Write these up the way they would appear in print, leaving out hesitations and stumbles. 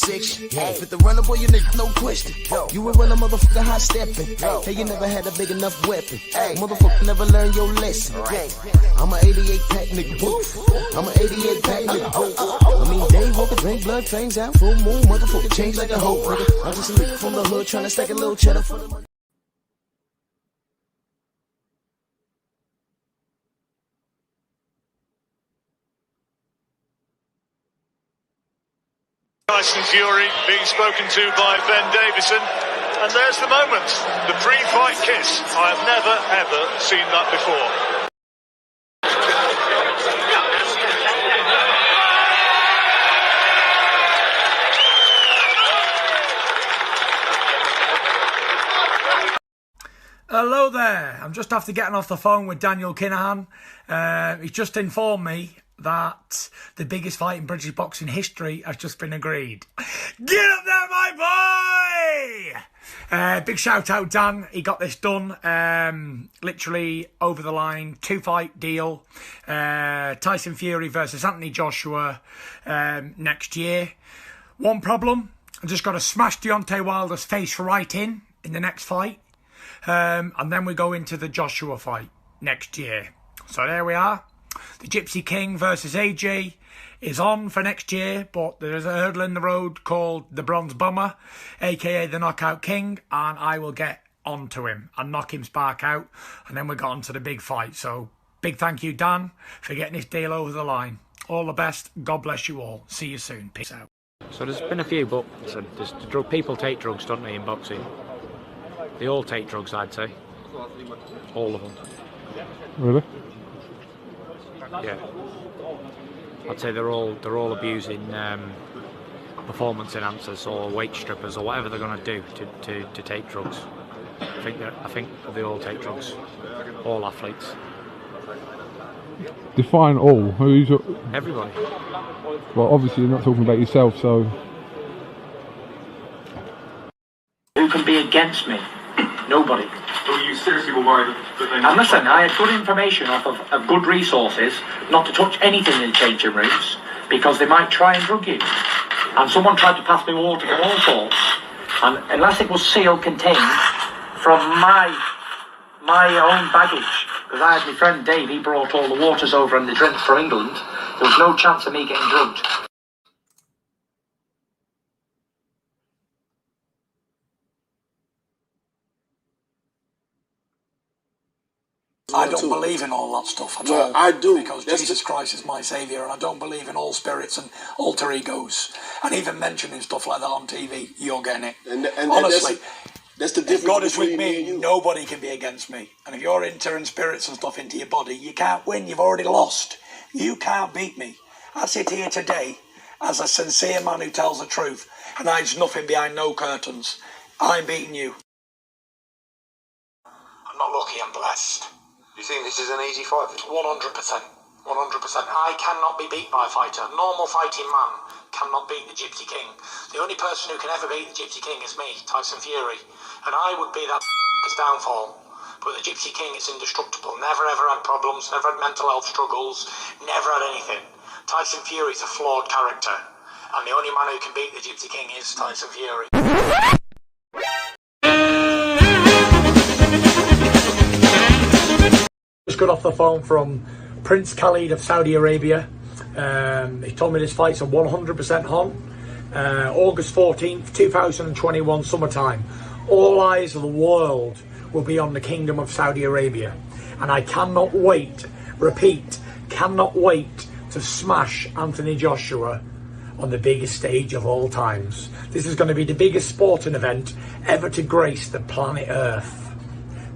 section. With the runner, boy, you nigga, no question. You would run a motherfucker high stepping. Hey, you never had a big enough weapon. Motherfucker never learned your lesson. I'm an 88 pack nigga. I'm an 88 pack nigga. I mean, day walker, drink blood, fangs out, full moon, motherfucker change like a hoe, nigga. I'm just a nigga from the hood trying to stack a little cheddar for the money. Tyson Fury being spoken to by Ben Davison, and there's the moment, the pre-fight kiss. I have never ever seen that before. Hello there, I'm just after getting off the phone with Daniel Kinahan. He's just informed me that the biggest fight in British boxing history has just been agreed. Get up there, my boy! Big shout out, Dan. He got this done, literally over the line. 2-fight deal. Tyson Fury versus Anthony Joshua next year. One problem, I've just got to smash Deontay Wilder's face right in the next fight. And then we go into the Joshua fight next year. So there we are. The Gypsy King versus AJ is on for next year, but there is a hurdle in the road called the Bronze Bomber, aka the Knockout King, and I will get onto him and knock him spark out, and then we got on to the big fight. So big thank you, Dan, for getting this deal over the line. All the best. God bless you all. See you soon. Peace out. So there's been a few, but people take drugs, don't they, in boxing? They all take drugs, I'd say. All of them. Really? Yeah. I'd say they're all abusing performance enhancers or weight strippers or whatever they're going to do to take drugs. I think they all take drugs. All athletes. Define all. Who's everybody? Well, obviously you're not talking about yourself, so. Who can be against me? Nobody. So you seriously were worried that they... And listen, I had good information off of good resources not to touch anything in the changing rooms because they might try and drug you. And someone tried to pass me water from all sorts. And unless it was sealed contained from my own baggage, because I had my friend Dave, he brought all the waters over and the drinks from England, there was no chance of me getting drugged. I don't believe in all that stuff at all. I do. Because Jesus Christ is my saviour, and I don't believe in all spirits and alter egos. And even mentioning stuff like that on TV, you're getting it. And honestly, that's the difference. If God is with me, nobody can be against me. And if you're entering spirits and stuff into your body, you can't win. You've already lost. You can't beat me. I sit here today as a sincere man who tells the truth, and hides nothing behind no curtains. I'm beating you. I'm not lucky, I'm blessed. You think this is an easy fight? 100%. 100%. I cannot be beat by a fighter. A normal fighting man cannot beat the Gypsy King. The only person who can ever beat the Gypsy King is me, Tyson Fury. And I would be that downfall. But the Gypsy King is indestructible. Never ever had problems, never had mental health struggles, never had anything. Tyson Fury is a flawed character. And the only man who can beat the Gypsy King is Tyson Fury. Just got off the phone from Prince Khalid of Saudi Arabia. He told me this fight's a 100% on. August 14th, 2021, summertime. All eyes of the world will be on the Kingdom of Saudi Arabia. And I cannot wait, repeat, cannot wait to smash Anthony Joshua on the biggest stage of all times. This is going to be the biggest sporting event ever to grace the planet Earth.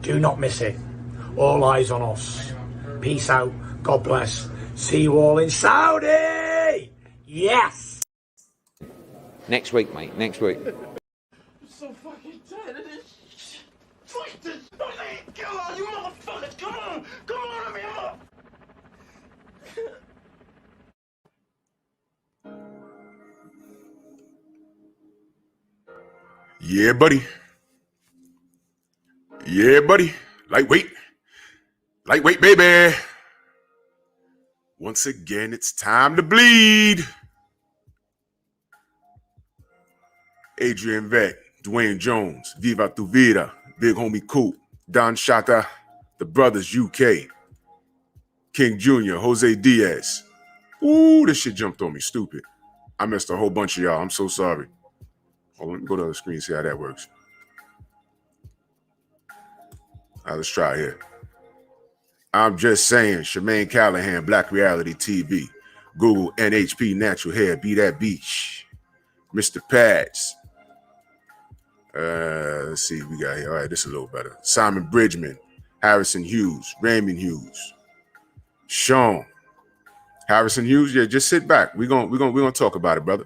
Do not miss it. All eyes on us. Peace out. God bless. See you all in Saudi! Yes! Next week, mate. Next week. I'm so fucking tired of this. Fuck this. Come on, you motherfuckers. Come on. Come on, me up. Yeah, buddy. Yeah, buddy. Lightweight. Lightweight, baby. Once again, it's time to bleed. Adrian Vett, Dwayne Jones, Viva Tu Vida, Big Homie Coop, Don Shata, The Brothers UK, King Jr., Jose Diaz. Ooh, this shit jumped on me, stupid. I missed a whole bunch of y'all. I'm so sorry. Hold on, let me go to the other screen and see how that works. All right, let's try here. I'm just saying, Shemaine Callahan, Black Reality TV. Google NHP Natural Hair, Be That Beach. Mr. Pads. Let's see what we got here. All right, this is a little better. Simon Bridgman, Harrison Hughes, Raymond Hughes, Sean. Harrison Hughes, yeah, just sit back. We're gonna talk about it, brother.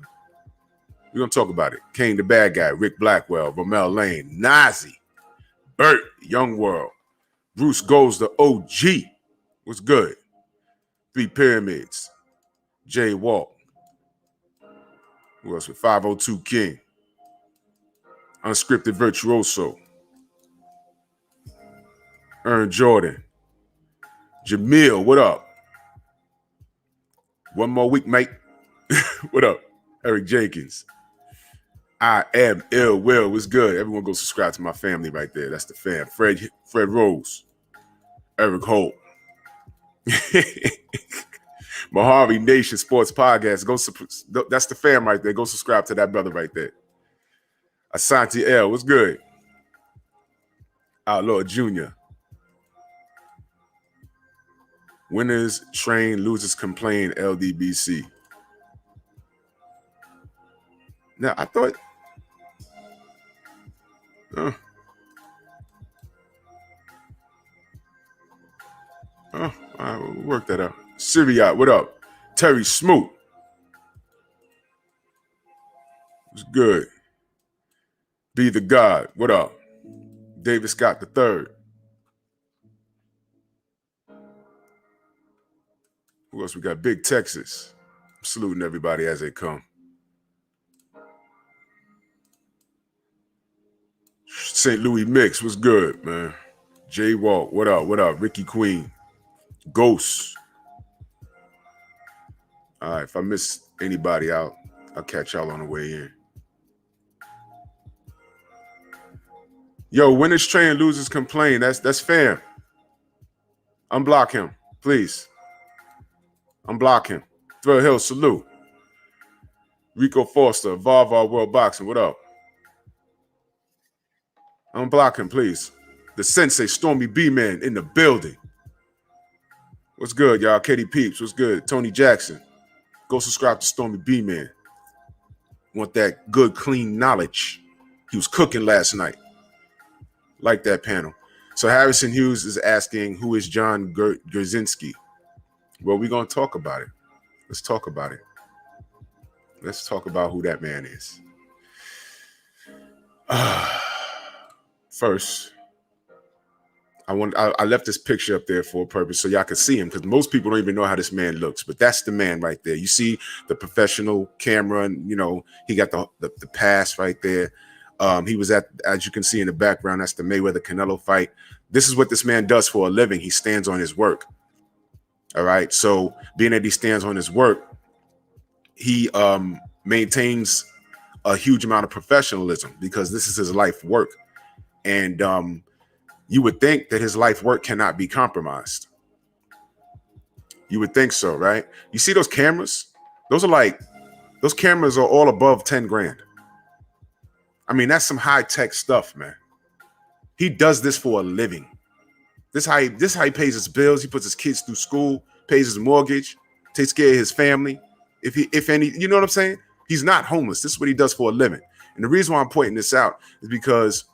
We're gonna talk about it. Kane the Bad Guy, Rick Blackwell, Romel Lane, Nazi, Bert, Young World, Bruce Goes the OG. What's good? Three Pyramids, Jay Walk. Who else with 502 King? Unscripted Virtuoso. Ern Jordan. Jamil, what up? One more week, mate. What up? Eric Jenkins. I am ill will. What's good? Everyone go subscribe to my family right there. That's the fam. Fred Rose. Eric Holt. Mojave Nation Sports Podcast. That's the fam right there. Go subscribe to that brother right there. Asante L. What's good? Outlaw Jr. Winners train, losers complain, LDBC. Now, I thought... all right, we'll work that out. Syriot, what up? Terry Smoot. What's good? Be the God, what up? David Scott III. Who else we got? Big Texas. I'm saluting everybody as they come. St. Louis Mix, what's good, man? Jay Walk, what up? What up? Ricky Queen. Ghost. All right, if I miss anybody out, I'll catch y'all on the way in. Yo, winners train, losers complain. That's fam. Unblock him, please. Unblock him. Thrill Hill, salute. Rico Foster, Varvar World Boxing, what up? Unblock him, please. The Sensei, Stormy B-Man in the building. What's good, y'all? Katie Peeps, what's good? Tony Jackson. Go subscribe to Stormy B-Man. Want that good, clean knowledge. He was cooking last night. Like that panel. So Harrison Hughes is asking, who is John Gurzinsky? Well, we're going to talk about it. Let's talk about it. Let's talk about who that man is. First, I left this picture up there for a purpose so y'all can see him, because most people don't even know how this man looks. But that's the man right there. You see the professional camera, and he got the pass right there. He was at, as you can see in the background, that's the Mayweather Canelo fight. This is what this man does for a living. He stands on his work. All right. So being that he stands on his work, he maintains a huge amount of professionalism because this is his life work. And you would think that his life work cannot be compromised. You would think so, right? You see those cameras? Those cameras are all above 10 grand. I mean, that's some high-tech stuff, man. He does this for a living. This how he pays his bills. He puts his kids through school, pays his mortgage, takes care of his family. If any, you know what I'm saying? He's not homeless. This is what he does for a living. And the reason why I'm pointing this out is because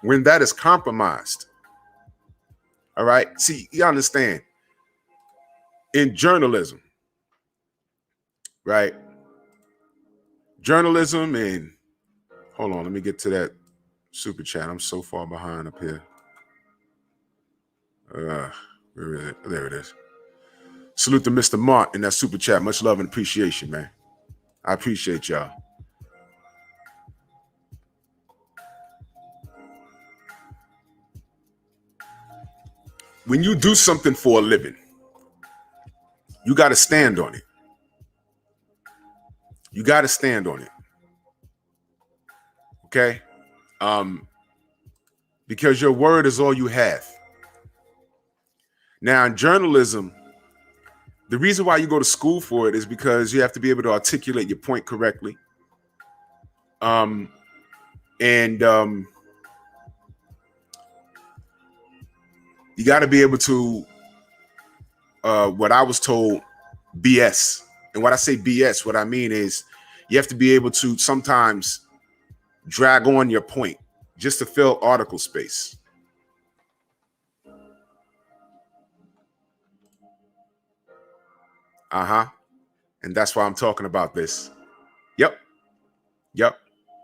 when that is compromised, all right, see, you understand, in journalism, right? Journalism and, hold on, let me get to that super chat. I'm so far behind up here. Where is it? There it is. Salute to Mr. Mart in that super chat. Much love and appreciation, man. I appreciate y'all. When you do something for a living, you got to stand on it. You got to stand on it. Okay? Because your word is all you have. Now, in journalism, the reason why you go to school for it is because you have to be able to articulate your point correctly. You got to be able to, what I was told, BS. And when I say BS, what I mean is you have to be able to sometimes drag on your point just to fill article space. And that's why I'm talking about this. Yep.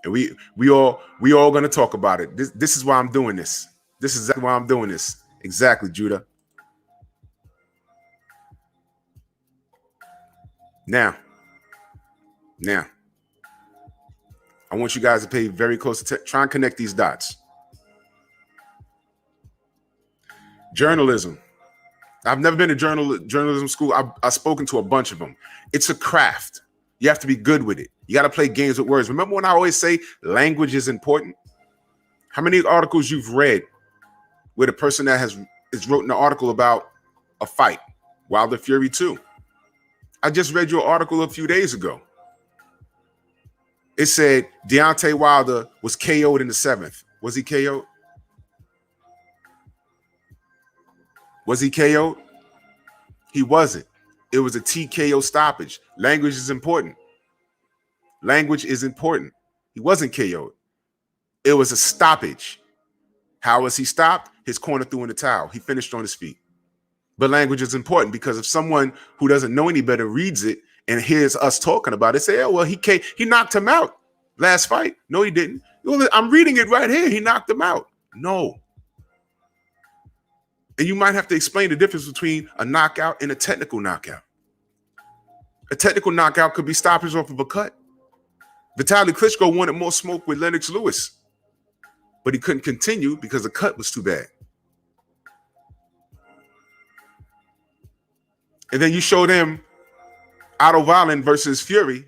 And we all gonna talk about it. This is why I'm doing this. This is exactly why I'm doing this. Exactly, Judah. Now, I want you guys to pay very close attention. Try and connect these dots. Journalism. I've never been to journalism school. I've spoken to a bunch of them. It's a craft. You have to be good with it. You got to play games with words. Remember when I always say language is important? How many articles you've read where the person that has written an article about a fight, Wilder Fury 2? I just read your article a few days ago. It said Deontay Wilder was KO'd in the 7th. Was he KO'd? Was he KO'd? He wasn't. It was a TKO stoppage. Language is important. Language is important. He wasn't KO'd. It was a stoppage. How was he stopped? His corner threw in the towel. He finished on his feet. But language is important because if someone who doesn't know any better reads it and hears us talking about it, say, oh, well, he knocked him out last fight. No, he didn't. Well, I'm reading it right here. He knocked him out. No. And you might have to explain the difference between a knockout and a technical knockout. A technical knockout could be stoppage off of a cut. Vitaly Klitschko wanted more smoke with Lennox Lewis, but he couldn't continue because the cut was too bad. And then you show them Otto Wallin versus Fury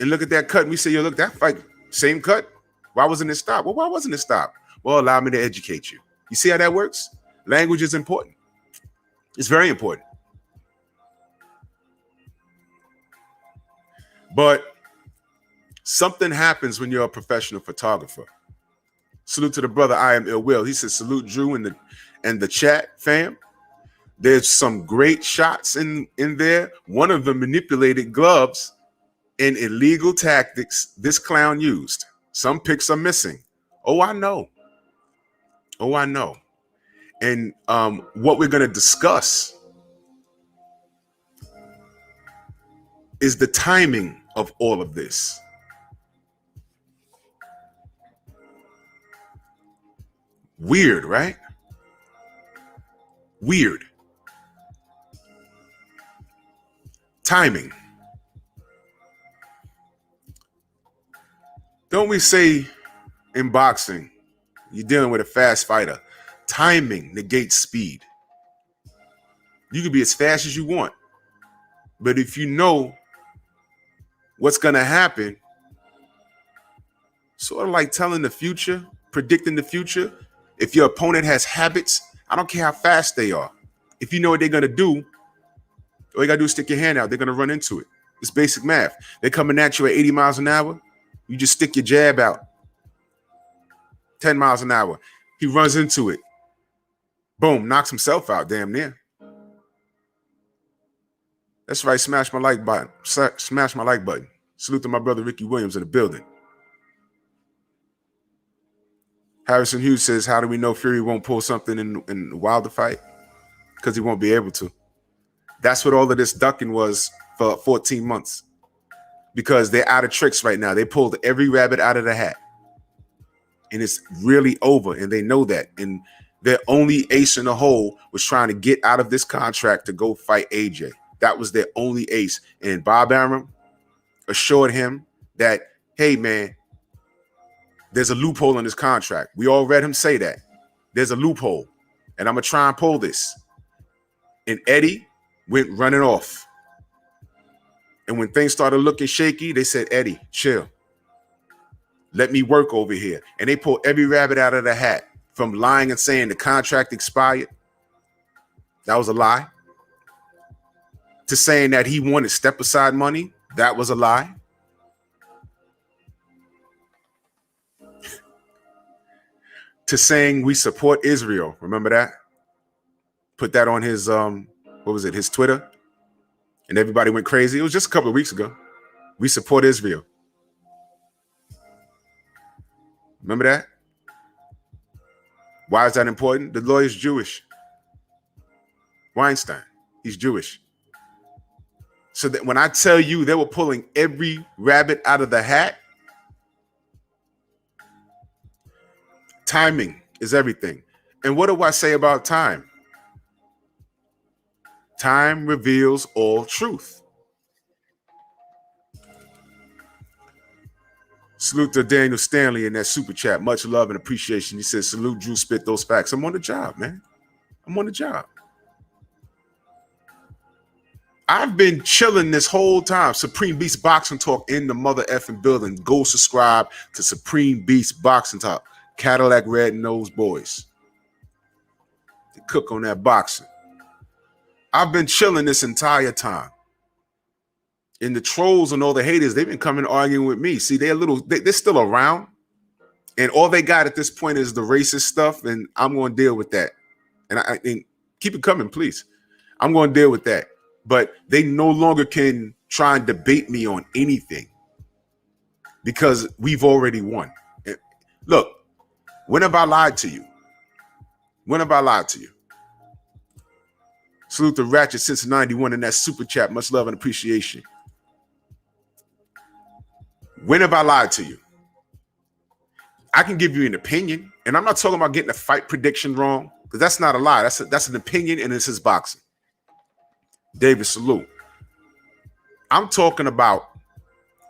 and look at that cut and we say, yo, look, that fight, same cut. Why wasn't it stopped? Well, why wasn't it stopped? Well, allow me to educate you. You see how that works? Language is important. It's very important. But something happens when you're a professional photographer. Salute to the brother, I am Ill Will. He says, salute Drew and the chat, fam. There's some great shots in there. One of them manipulated gloves and illegal tactics this clown used. Some pics are missing. Oh, I know. And what we're going to discuss is the timing of all of this. Weird, right? Weird. Timing. Don't we say in boxing, you're dealing with a fast fighter, timing negates speed. You can be as fast as you want, but if you know what's going to happen, sort of like telling the future, predicting the future, if your opponent has habits, I don't care how fast they are. If you know what they're going to do, all you got to do is stick your hand out. They're going to run into it. It's basic math. They're coming at you at 80 miles an hour. You just stick your jab out. 10 miles an hour. He runs into it. Boom, knocks himself out damn near. That's right. Smash my like button. Smash my like button. Salute to my brother Ricky Williams in the building. Harrison Hughes says, how do we know Fury won't pull something in the Wilder fight? Because he won't be able to. That's what all of this ducking was for 14 months. Because they're out of tricks right now. They pulled every rabbit out of the hat. And it's really over. And they know that. And their only ace in the hole was trying to get out of this contract to go fight AJ. That was their only ace. And Bob Arum assured him that, hey, man, there's a loophole in this contract. We all read him say that. There's a loophole. And I'm going to try and pull this. And Eddie went running off. And when things started looking shaky, they said, Eddie, chill. Let me work over here. And they pull every rabbit out of the hat, from lying and saying the contract expired. That was a lie. To saying that he wanted step aside money. That was a lie. To saying we support Israel. Remember that? Put that on his, his Twitter. And everybody went crazy. It was just a couple of weeks ago. We support Israel. Remember that? Why is that important? The lawyer's Jewish. Weinstein, he's Jewish. So that when I tell you they were pulling every rabbit out of the hat, timing is everything. And what do I say about time? Time reveals all truth. Salute to Daniel Stanley in that super chat. Much love and appreciation. He says, salute Drew, spit those facts. I'm on the job, man. I'm on the job. I've been chilling this whole time. Supreme Beast Boxing Talk in the mother effing building. Go subscribe to Supreme Beast Boxing Talk. Cadillac Red Nose Boys. They cook on that boxing. I've been chilling this entire time. And the trolls and all the haters, they've been coming arguing with me. See, they're still around. And all they got at this point is the racist stuff. And I'm going to deal with that. And keep it coming, please. I'm going to deal with that. But they no longer can try and debate me on anything because we've already won. Look, when have I lied to you? When have I lied to you? Salute to Ratchet since 91 in that super chat. Much love and appreciation. When have I lied to you? I can give you an opinion, and I'm not talking about getting a fight prediction wrong, because that's not a lie. That's an opinion, and this is boxing. David, salute. I'm talking about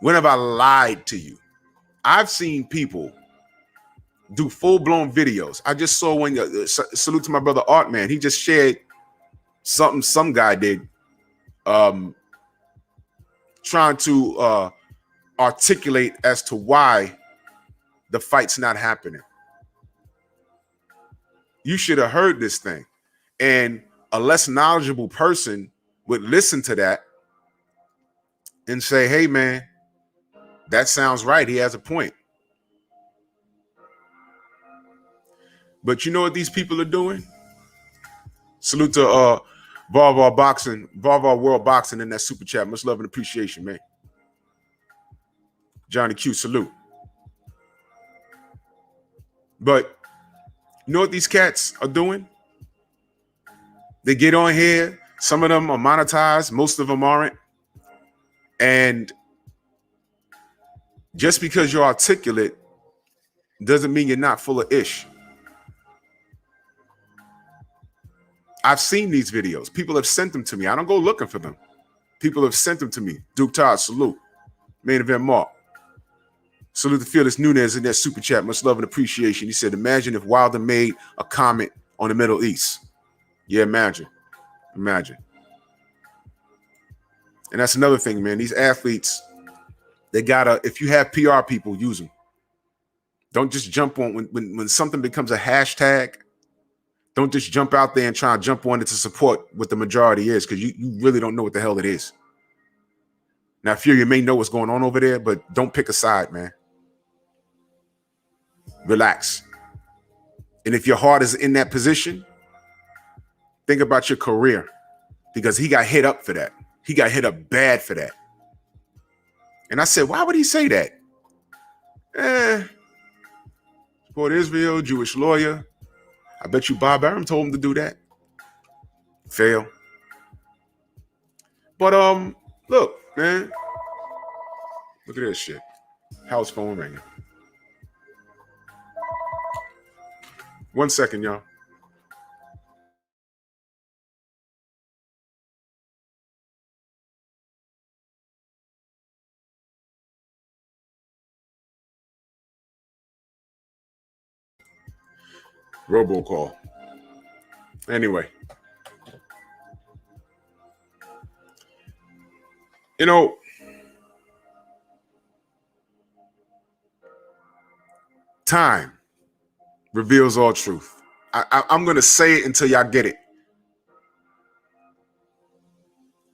when have I lied to you? I've seen people do full-blown videos. I just saw one. Salute to my brother Art, man. He just shared something some guy did, trying to articulate as to why the fight's not happening. You should have heard this thing. And a less knowledgeable person would listen to that and say, hey, man, that sounds right. He has a point. But you know what these people are doing? Salute to Varvar World Boxing in that super chat. Much love and appreciation, man. Johnny Q, salute. But you know what these cats are doing? They get on here. Some of them are monetized. Most of them aren't. And just because you're articulate doesn't mean you're not full of ish. I've seen these videos. People have sent them to me. I don't go looking for them. People have sent them to me. Duke Todd, salute. Main Event Mark. Salute to Fearless Nunez in that super chat. Much love and appreciation. He said, imagine if Wilder made a comment on the Middle East. Yeah, imagine. Imagine. And that's another thing, man. These athletes, they gotta, if you have PR people, use them. Don't just jump on when something becomes a hashtag. Don't just jump out there and try and jump on it to support what the majority is, because you really don't know what the hell it is. Now, Fury may know what's going on over there, but don't pick a side, man. Relax. And if your heart is in that position, think about your career, because he got hit up for that. He got hit up bad for that. And I said, why would he say that? Support Israel, Jewish lawyer. I bet you Bob Arum told him to do that. Fail. But look, man. Look at this shit. House phone ringing. 1 second, y'all. Robocall. Anyway. You know, Time reveals all truth. I'm going to say it until y'all get it.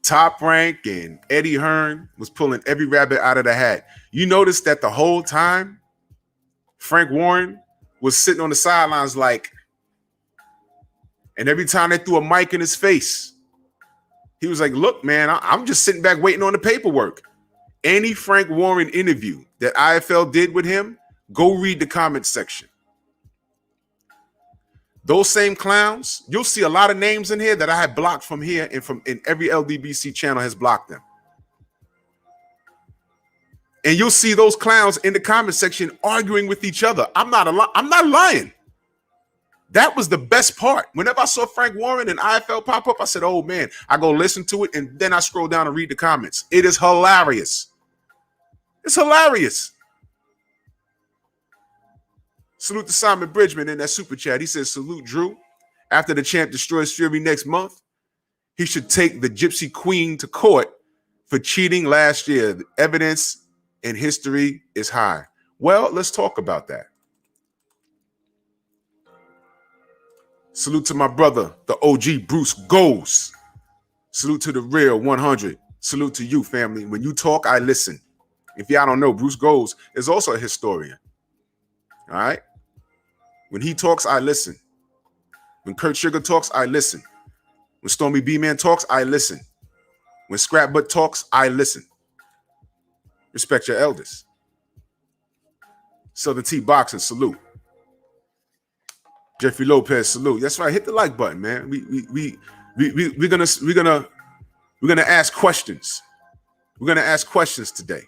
Top Rank and Eddie Hearn was pulling every rabbit out of the hat. You notice that the whole time, Frank Warren was sitting on the sidelines like, and every time they threw a mic in his face, he was like, look, man, I'm just sitting back waiting on the paperwork. Any Frank Warren interview that IFL did with him, go read the comment section. Those same clowns, you'll see a lot of names in here that I have blocked from here and from in every LDBC channel has blocked them. And you'll see those clowns in the comment section arguing with each other. I'm not lying. That was the best part. Whenever I saw Frank Warren and IFL pop up, I said, oh man, I go listen to it. And then I scroll down and read the comments. It is hilarious. It's hilarious. Salute to Simon Bridgman in that super chat. He says, salute Drew. After the champ destroys Fury next month, he should take the Gypsy Queen to court for cheating last year. The evidence in history is high. Well, let's talk about that. Salute to my brother, the OG Bruce Goes. Salute to the real 100. Salute to you, family. When you talk, I listen. If y'all don't know, Bruce Goes is also a historian. All right? When he talks, I listen. When Kurt Sugar talks, I listen. When Stormy B-Man talks, I listen. When Scrapbutt talks, I listen. Respect your elders. Southern T Boxing, salute. Jeffrey Lopez, salute. That's right. Hit the like button, man. We're gonna ask questions. We're gonna ask questions today.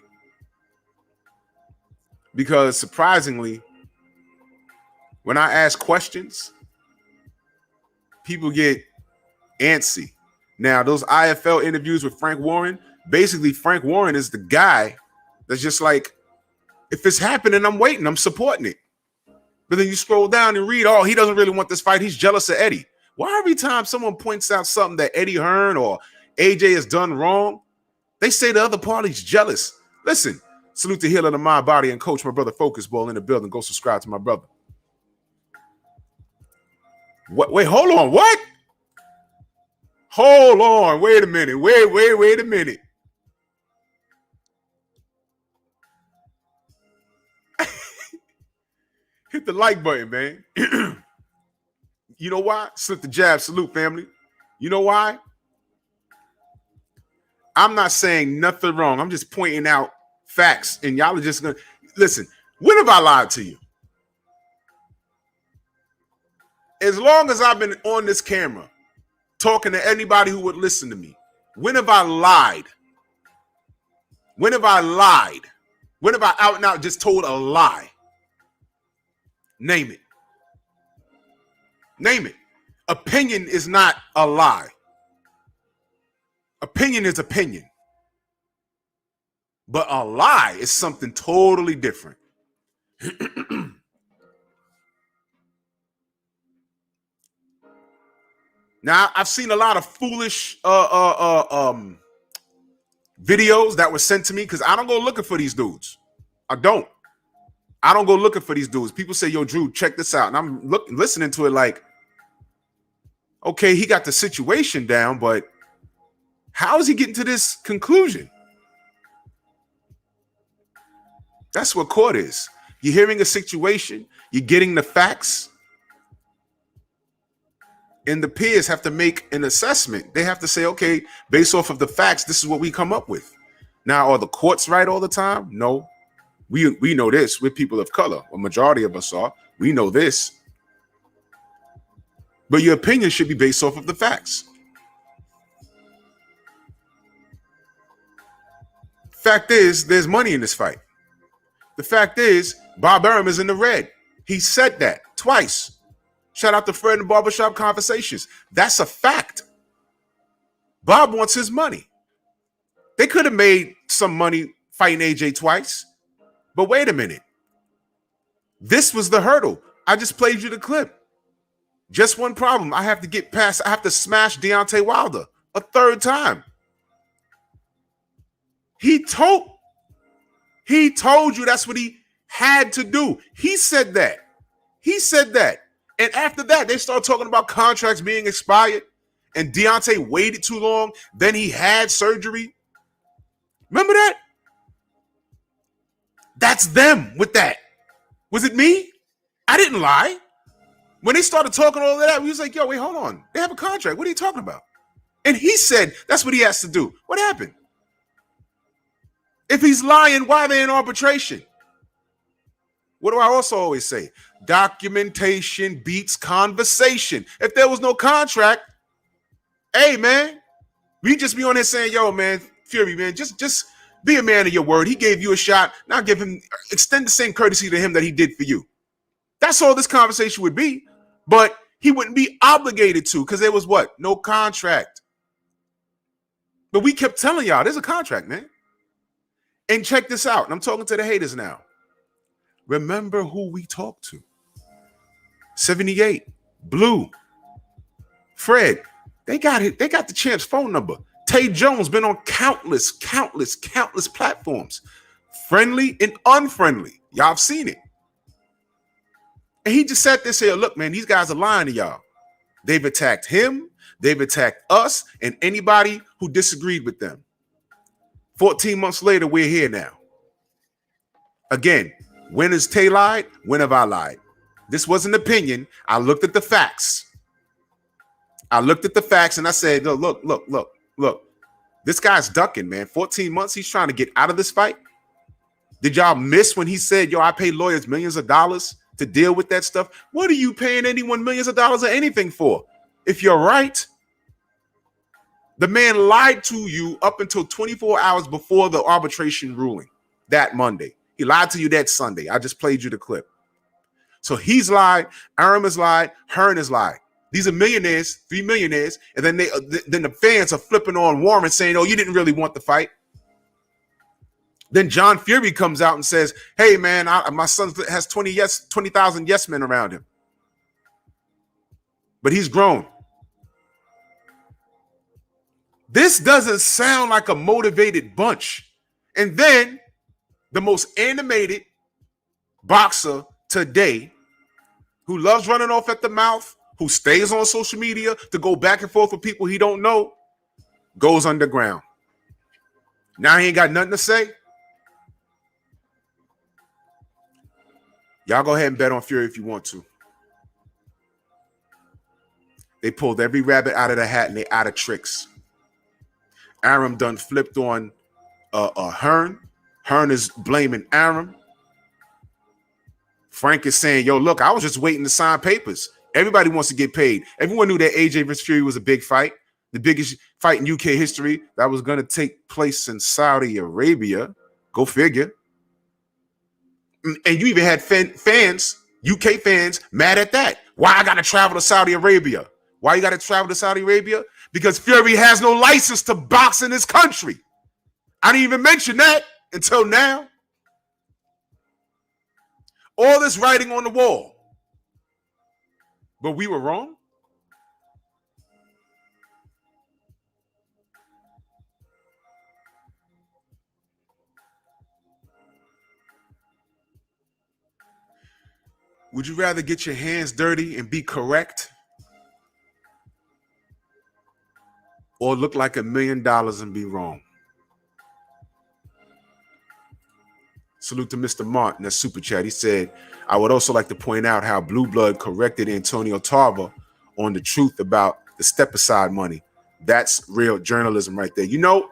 Because surprisingly, when I ask questions, people get antsy. Now, those IFL interviews with Frank Warren, basically Frank Warren is the guy that's just like, if it's happening, I'm waiting, I'm supporting it. But then you scroll down and read, oh, he doesn't really want this fight. He's jealous of Eddie. Why every time someone points out something that Eddie Hearn or AJ has done wrong, they say the other party's jealous? Listen, salute to Healer of the Mind, Body, and Coach, my brother Focus Ball in the building. Go subscribe to my brother. What? Wait, hold on. What? Hold on. Wait a minute. Wait a minute. Hit the like button, man. You know why? Slip the jab. Salute, family. You know why? I'm not saying nothing wrong. I'm just pointing out facts, and y'all are just gonna listen. When have I lied to you? As long as I've been on this camera talking to anybody who would listen to me, when have I lied? When have I lied? When have I out and out just told a lie? Name it. Name it. Opinion is not a lie. Opinion is opinion. But a lie is something totally different. Now, I've seen a lot of foolish videos that were sent to me because I don't go looking for these dudes. I don't go looking for these dudes. People say, yo, Drew, check this out. And I'm listening to it like, okay, he got the situation down, but how is he getting to this conclusion? That's what court is. You're hearing a situation, you're getting the facts, and the peers have to make an assessment. They have to say, okay, based off of the facts, this is what we come up with. Now, are the courts right all the time? No. We know this. We're people of color. A majority of us are. We know this. But your opinion should be based off of the facts. Fact is, there's money in this fight. The fact is, Bob Arum is in the red. He said that twice. Shout out to Fred and Barbershop Conversations. That's a fact. Bob wants his money. They could have made some money fighting AJ twice. But wait a minute. This was the hurdle. I just played you the clip. Just one problem. I have to get past. I have to smash Deontay Wilder a third time. He told you that's what he had to do. He said that. He said that. And after that, they started talking about contracts being expired. And Deontay waited too long. Then he had surgery. Remember that? That's them with that. Was it me? I didn't lie. When they started talking all of that, we was like, yo, wait, hold on. They have a contract. What are you talking about? And he said that's what he has to do. What happened? If he's lying, why are they in arbitration? What do I also always say? Documentation beats conversation. If there was no contract, hey, man, we just be on there saying, yo, man, Fury, man, just be a man of your word. He gave you a shot. Now extend the same courtesy to him that he did for you. That's all this conversation would be. But he wouldn't be obligated to because there was what? No contract. But we kept telling y'all there's a contract, man. And check this out. And I'm talking to the haters now. Remember who we talked to. 78, Blue, Fred. They got it. They got the champ's phone number. Tay Jones been on countless platforms. Friendly and unfriendly. Y'all have seen it. And he just sat there and said, look, man, these guys are lying to y'all. They've attacked him. They've attacked us and anybody who disagreed with them. 14 months later, we're here now. Again, when has Tay lied? When have I lied? This was an opinion. I looked at the facts. And I said, look. This guy's ducking, man. 14 months, he's trying to get out of this fight. Did y'all miss when he said, yo, I pay lawyers millions of dollars to deal with that stuff? What are you paying anyone millions of dollars or anything for? If you're right, the man lied to you up until 24 hours before the arbitration ruling that Monday. He lied to you that Sunday. I just played you the clip. So he's lied. Arum has lied. Hearn has lied. These are millionaires, 3 millionaires, and then the fans are flipping on Warren saying, oh, you didn't really want the fight. Then John Fury comes out and says, hey, man, my son has 20,000 yes men around him. But he's grown. This doesn't sound like a motivated bunch. And then the most animated boxer today who loves running off at the mouth, who stays on social media to go back and forth with people he don't know, goes underground. Now he ain't got nothing to say. Y'all go ahead and bet on Fury if you want to. They pulled every rabbit out of the hat and they out of tricks. Arum done flipped on Hearn. Hearn is blaming Arum. Frank is saying, yo, look, I was just waiting to sign papers. Everybody wants to get paid. Everyone knew that AJ versus Fury was a big fight. The biggest fight in UK history that was going to take place in Saudi Arabia. Go figure. And you even had fans, UK fans, mad at that. Why I got to travel to Saudi Arabia? Why you got to travel to Saudi Arabia? Because Fury has no license to box in this country. I didn't even mention that until now. All this writing on the wall. But we were wrong. Would you rather get your hands dirty and be correct? Or look like $1 million and be wrong? Salute to Mr. Martin, that super chat. He said, I would also like to point out how Blue Blood corrected Antonio Tarver on the truth about the step-aside money. That's real journalism right there. You know,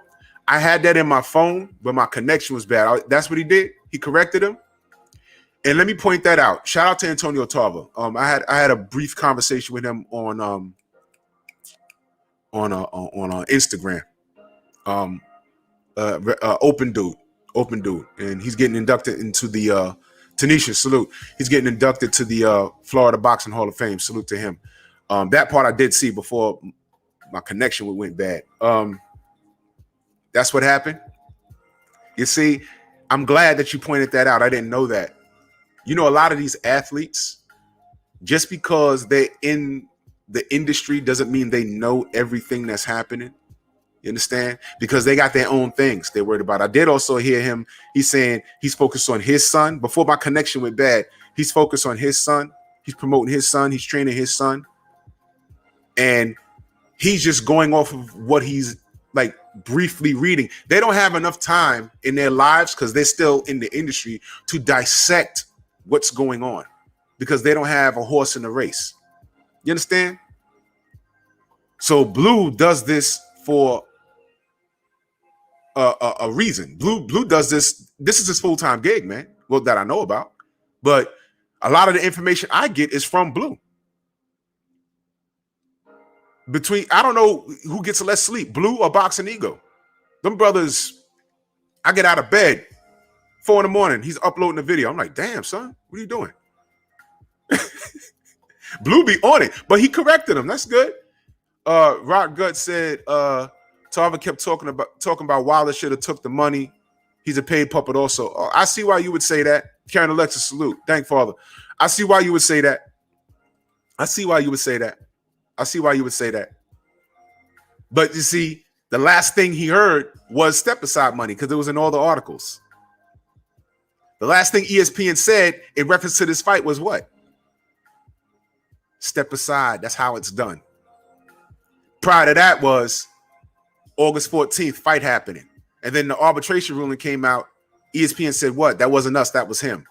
I had that in my phone, but my connection was bad. That's what he did. He corrected him. And let me point that out. Shout out to Antonio Tarver. I had a brief conversation with him on Instagram. Open dude, and he's getting inducted into the Tanisha, salute. He's getting inducted to the Florida Boxing Hall of Fame. Salute to him. That part I did see before my connection went bad. That's what happened. You see, I'm glad that you pointed that out. I didn't know that. You know, a lot of these athletes, just because they're in the industry doesn't mean they know everything that's happening. You understand? Because they got their own things they're worried about. I did also hear him. He's saying he's focused on his son. Before my connection went bad, he's focused on his son. He's promoting his son. He's training his son. And he's just going off of what he's like briefly reading. They don't have enough time in their lives because they're still in the industry to dissect what's going on because they don't have a horse in the race. You understand? So Blue does this for a reason. Blue does this. This is his full-time gig, man. Well, that I know about. But a lot of the information I get is from Blue. I don't know who gets less sleep, Blue or Boxing Ego. Them brothers, I get out of bed 4 a.m. He's uploading the video. I'm like, damn, son, what are you doing? Blue be on it, but he corrected him. That's good. Rock Gut said Tarver kept talking about Wilder should have took the money. He's a paid puppet also. I see why you would say that. Karen Alexa, salute. Thank Father. I see why you would say that. I see why you would say that. I see why you would say that. But you see, the last thing he heard was step aside money because it was in all the articles. The last thing ESPN said in reference to this fight was what? Step aside. That's how it's done. Prior to that was August 14th, fight happening. And then the arbitration ruling came out. ESPN said what? That wasn't us. That was him.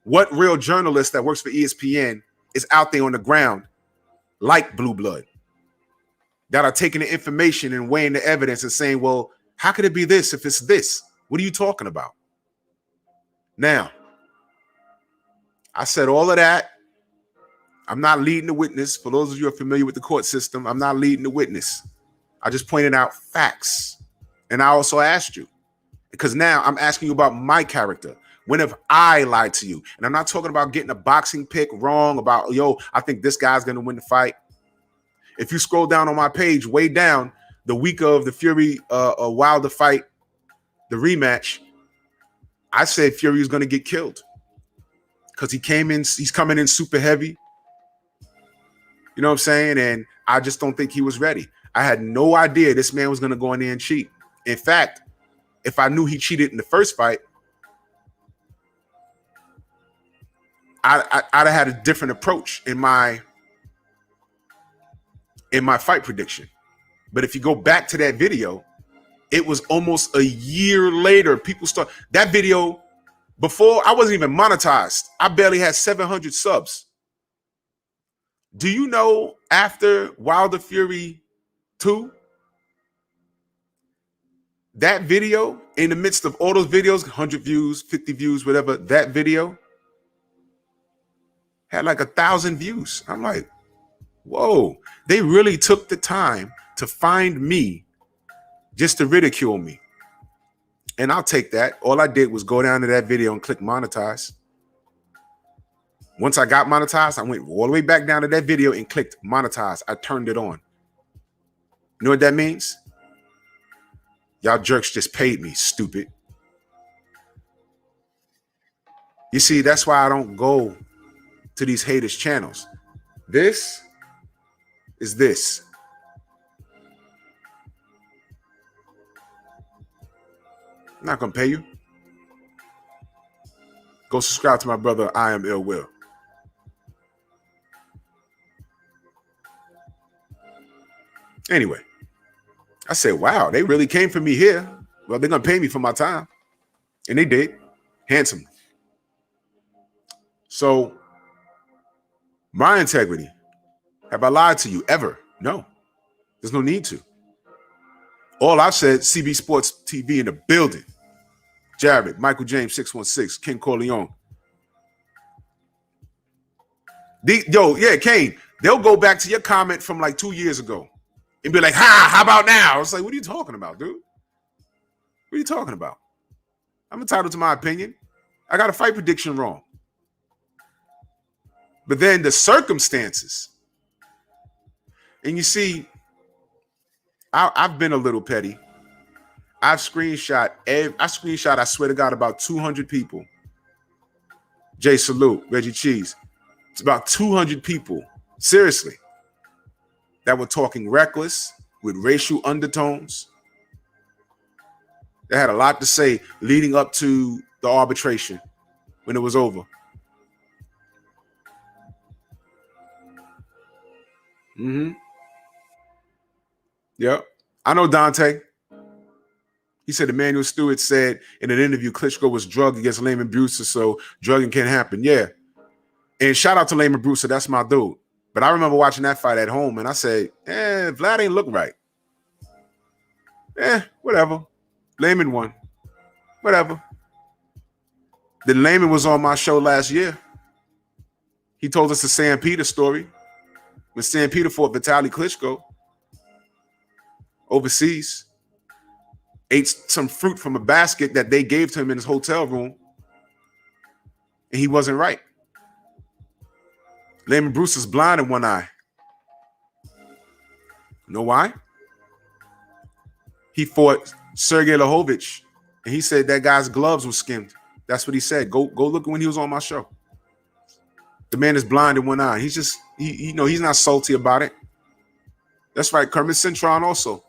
What real journalist that works for ESPN is out there on the ground like Blue Blood that are taking the information and weighing the evidence and saying, well, how could it be this if it's this? What are you talking about? Now, I said all of that. I'm not leading the witness. For those of you who are familiar with the court system, I'm not leading the witness. I just pointed out facts. And I also asked you, because now I'm asking you about my character. When have I lied to you? And I'm not talking about getting a boxing pick wrong about, yo, I think this guy's going to win the fight. If you scroll down on my page, way down, the week of the Fury Wilder fight, the rematch, I said Fury is going to get killed because he's coming in super heavy. You know what I'm saying? And I just don't think he was ready. I had no idea this man was going to go in there and cheat. In fact, if I knew he cheated in the first fight, I'd have had a different approach in my fight prediction. But if you go back to that video, it was almost a year later. People start that video before I wasn't even monetized. I barely had 700 subs. Do you know after Wilder Fury 2, that video, in the midst of all those videos, 100 views, 50 views, whatever, that video had like 1,000 views. I'm like, whoa, they really took the time to find me just to ridicule me. And I'll take that. All I did was go down to that video and click monetize. Once I got monetized, I went all the way back down to that video and clicked monetize. I turned it on. You know what that means? Y'all jerks just paid me, stupid. You see, that's why I don't go to these haters' channels. This is this. I'm not going to pay you. Go subscribe to my brother, I Am Ill Will. Anyway, I said, wow, they really came for me here. Well, they're going to pay me for my time. And they did, handsomely. So, my integrity, have I lied to you ever? No, there's no need to. All I've said, CB Sports TV in the building. Jared, Michael James, 616, King Corleone. Kane, they'll go back to your comment from like 2 years ago and be like, how about now? I was like, what are you talking about, dude? What are you talking about? I'm entitled to my opinion. I got a fight prediction wrong. But then the circumstances. And you see, I've been a little petty. I screenshot, I swear to God, about 200 people. Jay Salute, Reggie Cheese. It's about 200 people, seriously, that were talking reckless with racial undertones, They had a lot to say leading up to the arbitration when it was over. Yep. I know Dante. He said Emmanuel Stewart said in an interview Klitschko was drugged against Lehman Brewster, so drugging can't happen. Yeah. And shout out to Lehman Brewster. That's my dude. But I remember watching that fight at home, and I said, Vlad ain't look right. Whatever. Lehman won. Whatever. Then Lehman was on my show last year. He told us the Sam Peter story. When Sam Peter fought Vitaly Klitschko overseas, ate some fruit from a basket that they gave to him in his hotel room, and he wasn't right. Lehman Brewster's blind in one eye. You know why? He fought Sergey Lahovich, and he said that guy's gloves were skimmed. That's what he said. Go look when he was on my show. The man is blind in one eye. He's just, he's not salty about it. That's right. Kermit Cintron also.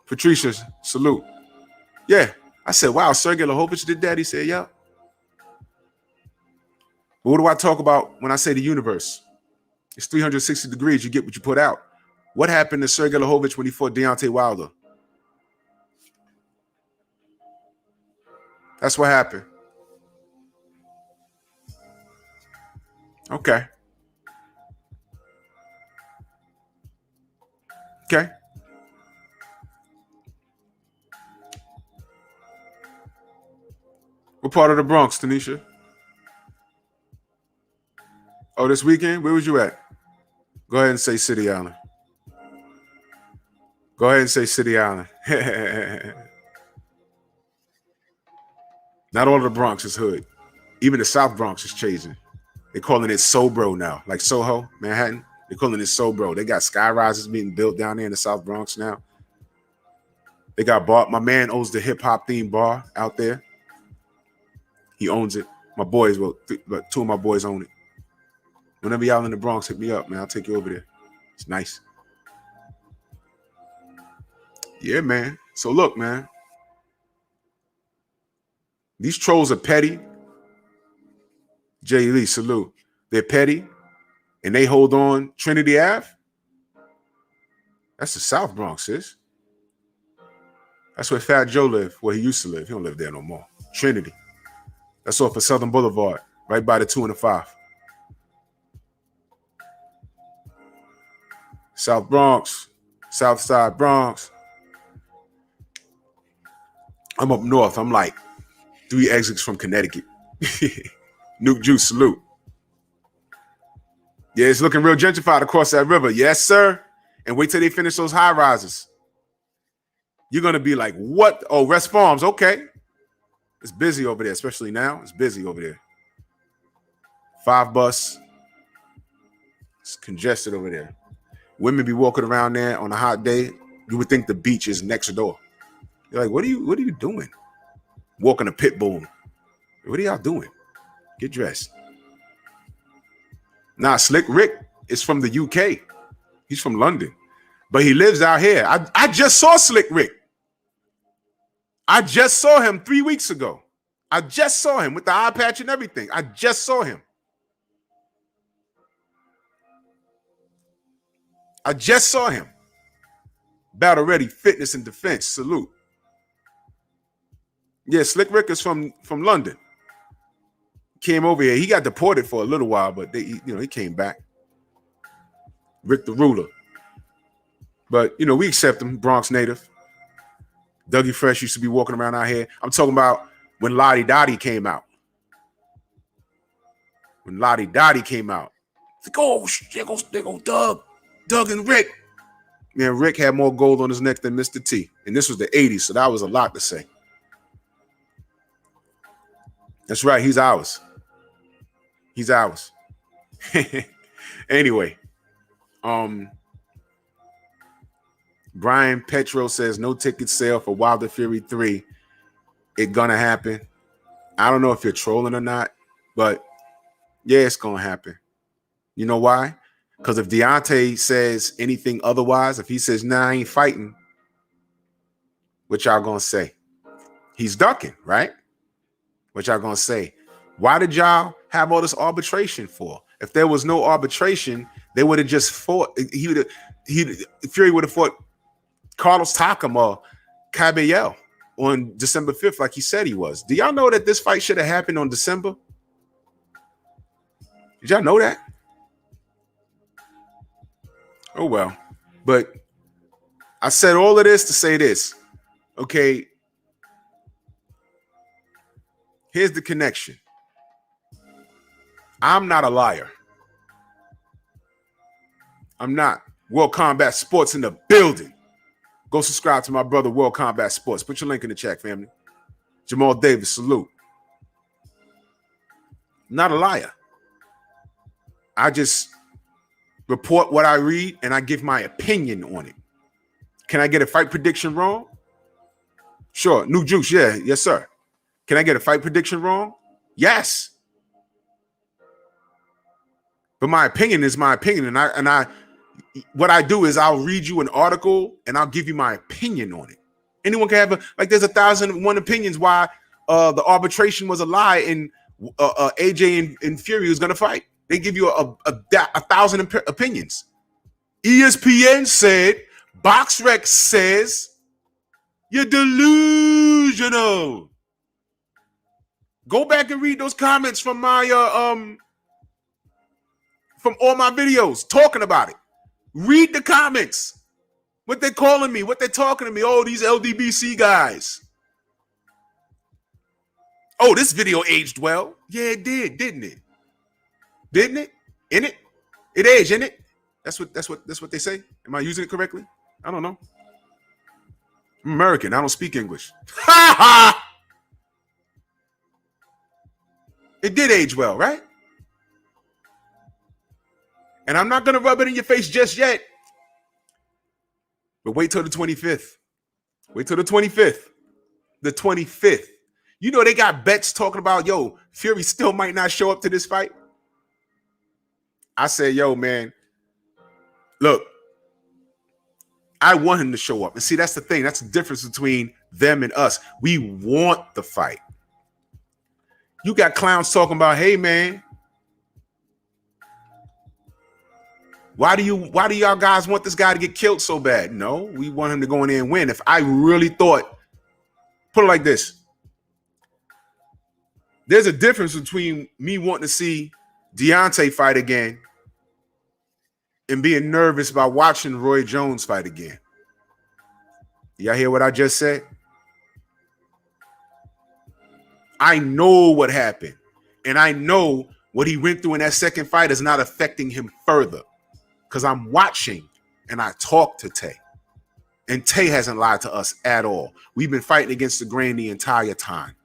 Patricia, salute. Yeah. I said, wow, Sergey Lahovich did that? He said, yeah. But what do I talk about when I say the universe? It's 360 degrees. You get what you put out. What happened to Sergey Lahovich when he fought Deontay Wilder? That's what happened. Okay. Okay. What part of the Bronx, Tanisha? Oh, this weekend? Where was you at? Go ahead and say City Island. Go ahead and say City Island. Not all of the Bronx is hood. Even the South Bronx is changing. They're calling it Sobro now. Like Soho, Manhattan. They're calling it Sobro. They got sky rises being built down there in the South Bronx now. They got my man owns the hip hop themed bar out there. He owns it. My boys, two of my boys own it. Whenever y'all in the Bronx, hit me up, man. I'll take you over there. It's nice. Yeah, man. So look, man. These trolls are petty. Jay Lee, salute. They're petty, and they hold on Trinity Ave. That's the South Bronx, sis. That's where Fat Joe lived, where he used to live. He don't live there no more. Trinity. That's off of Southern Boulevard, right by the 2 and the 5. South Bronx, South Side Bronx. I'm up north. I'm like 3 exits from Connecticut. Nuke Juice, salute. Yeah, it's looking real gentrified across that river. Yes, sir. And wait till they finish those high rises. You're going to be like, what? Oh, West Farms. Okay. It's busy over there, especially now. It's busy over there. 5 bus. It's congested over there. Women be walking around there on a hot day. You would think the beach is next door. You're like, what are you doing? Walking a pit bull. What are y'all doing? Get dressed. Nah, Slick Rick is from the UK. He's from London. But he lives out here. I just saw Slick Rick. I just saw him 3 weeks ago. I just saw him with the eye patch and everything. I just saw him. I just saw him. Battle Ready Fitness and Defense. Salute. Yeah, Slick Rick is from London. Came over here. He got deported for a little while, but he came back. Rick the Ruler. But, we accept him, Bronx native. Dougie Fresh used to be walking around out here. I'm talking about when Lottie Dottie came out. When Lottie Dottie came out. It's like, oh, there goes Doug. Doug and Rick. Man, Rick had more gold on his neck than Mr. T. And this was the 80s, so that was a lot to say. That's right. He's ours. He's ours. Anyway, Brian Petro says no ticket sale for Wilder Fury 3. It gonna happen. I don't know if you're trolling or not, but yeah, it's gonna happen. You know why? Because if Deontay says anything otherwise, if he says, nah, I ain't fighting, What y'all gonna say? He's ducking, right? What y'all gonna say? Why did y'all have all this arbitration for? If there was no arbitration, they would have just fought. Fury would have fought Carlos Takam or Cabello on December 5th, like he said he was. Do y'all know that this fight should have happened on December? Did y'all know that? Oh, well. But I said all of this to say this. Okay. Here's the connection. I'm not a liar. I'm not. World Combat Sports in the building. Go subscribe to my brother, World Combat Sports. Put your link in the chat, family. Jamal Davis, salute. Not a liar. I just report what I read and I give my opinion on it. Can I get a fight prediction wrong? Sure. New Juice, yeah. Yes, sir. Can I get a fight prediction wrong? Yes. But my opinion is my opinion. And I what I do is I'll read you an article and I'll give you my opinion on it. Anyone can have there's 1,001 opinions why the arbitration was a lie and AJ and Fury was going to fight. They give you a 1,000 opinions. ESPN said, BoxRec says, you're delusional. Go back and read those comments from my from all my videos talking about it. Read the comments. What they're calling me, what they're talking to me. Oh, these LDBC guys. Oh, this video aged well. Yeah, it did, didn't it? Didn't it? In it? It aged, in it? That's what they say. Am I using it correctly? I don't know. I'm American. I don't speak English. Ha ha! It did age well, right? And I'm not going to rub it in your face just yet. But wait till the 25th. Wait till the 25th. The 25th. You know they got bets talking about, yo, Fury still might not show up to this fight. I said, yo, man, look, I want him to show up. And see, that's the thing. That's the difference between them and us. We want the fight. You got clowns talking about, hey, man, why do y'all guys want this guy to get killed so bad? No, we want him to go in there and win. If I really thought, put it like this. There's a difference between me wanting to see Deontay fight again and being nervous about watching Roy Jones fight again. Y'all hear what I just said? I know what happened. And I know what he went through in that second fight is not affecting him further. Because I'm watching and I talk to Tay. And Tay hasn't lied to us at all. We've been fighting against the grain the entire time.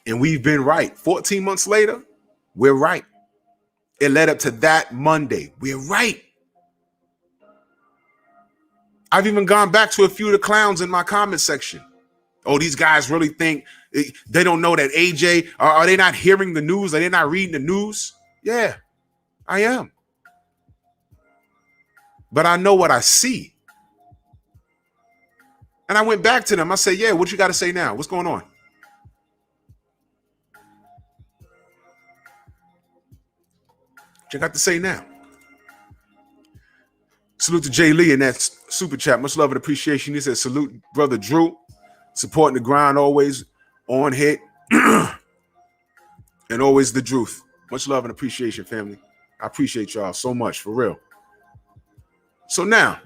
And we've been right. 14 months later, we're right. It led up to that Monday. We're right. I've even gone back to a few of the clowns in my comment section. Oh, these guys really think they don't know that AJ, are they not hearing the news? Are they not reading the news? Yeah, I am. But I know what I see. And I went back to them. I said, yeah, what you got to say now? What's going on? What you got to say now? Salute to Jay Lee in that super chat. Much love and appreciation. He says, salute, brother Drew. Supporting the grind, always on hit. And always the truth. Much love and appreciation, family. I appreciate y'all so much, for real. So now,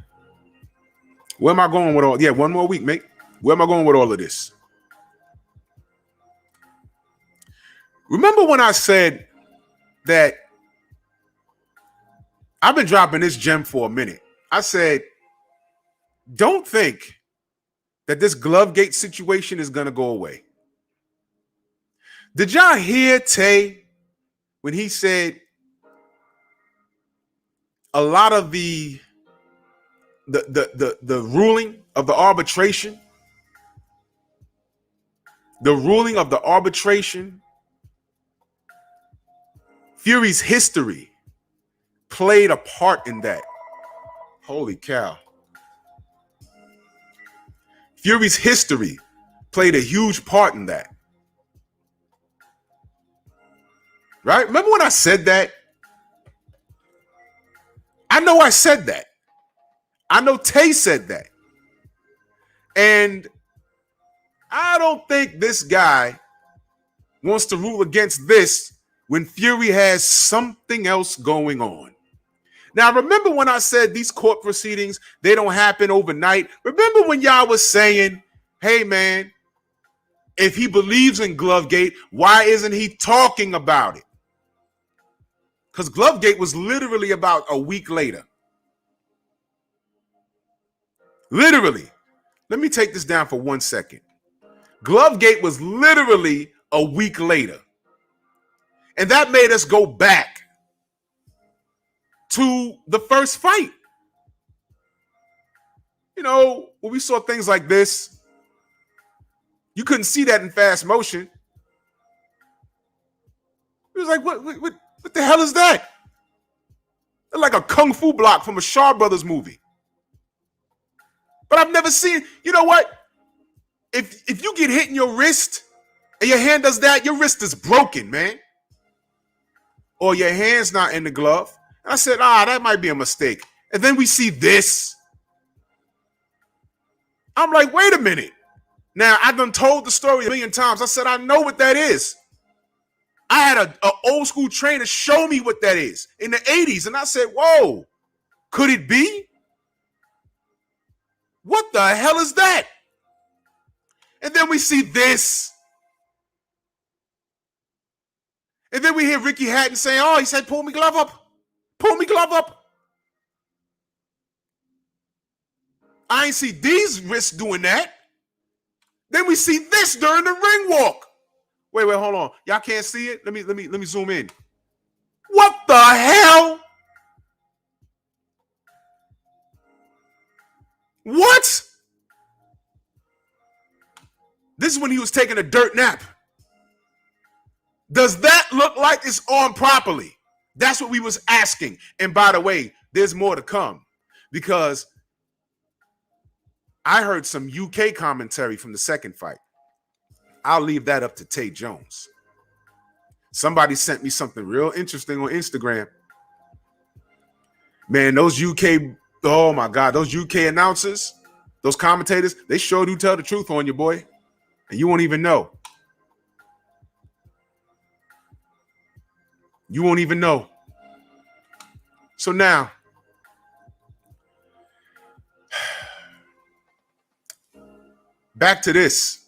where am I going with all? Yeah, one more week, mate. Where am I going with all of this? Remember when I said that I've been dropping this gem for a minute. I said, don't think that this Glovegate situation is going to go away. Did y'all hear Tay when he said a lot of the ruling of the arbitration, Fury's history played a part in that. Holy cow. Fury's history played a huge part in that. Right? Remember when I said that? I know I said that. I know Tay said that. And I don't think this guy wants to rule against this when Fury has something else going on. Now, remember when I said these court proceedings, they don't happen overnight? Remember when y'all was saying, hey, man, if he believes in Glovegate, why isn't he talking about it? Because Glovegate was literally about a week later. Literally. Let me take this down for 1 second. Glovegate was literally a week later. And that made us go back to the first fight. You know, when we saw things like this, you couldn't see that in fast motion. It was like, what the hell is that? It's like a kung fu block from a Shaw Brothers movie. But I've never seen, you know what? If you get hit in your wrist and your hand does that, your wrist is broken, man. Or your hand's not in the glove. And I said, that might be a mistake. And then we see this. I'm like, wait a minute. Now, I've done told the story a million times. I said, I know what that is. I had an old school trainer show me what that is in the 80s. And I said, whoa, could it be? What the hell is that? And then we see this. And then we hear Ricky Hatton saying, he said, pull me glove up. Pull me glove up. I ain't see these wrists doing that. Then we see this during the ring walk. Wait, hold on. Y'all can't see it? Let me zoom in. What the hell? What? This is when he was taking a dirt nap. Does that look like it's on properly? That's what we was asking. And by the way, there's more to come because I heard some UK commentary from the second fight. I'll leave that up to Tay Jones. Somebody sent me something real interesting on Instagram. Man, those UK, oh my God, those UK announcers, those commentators, they sure do tell the truth on you, boy. And you won't even know. You won't even know. So now, back to this.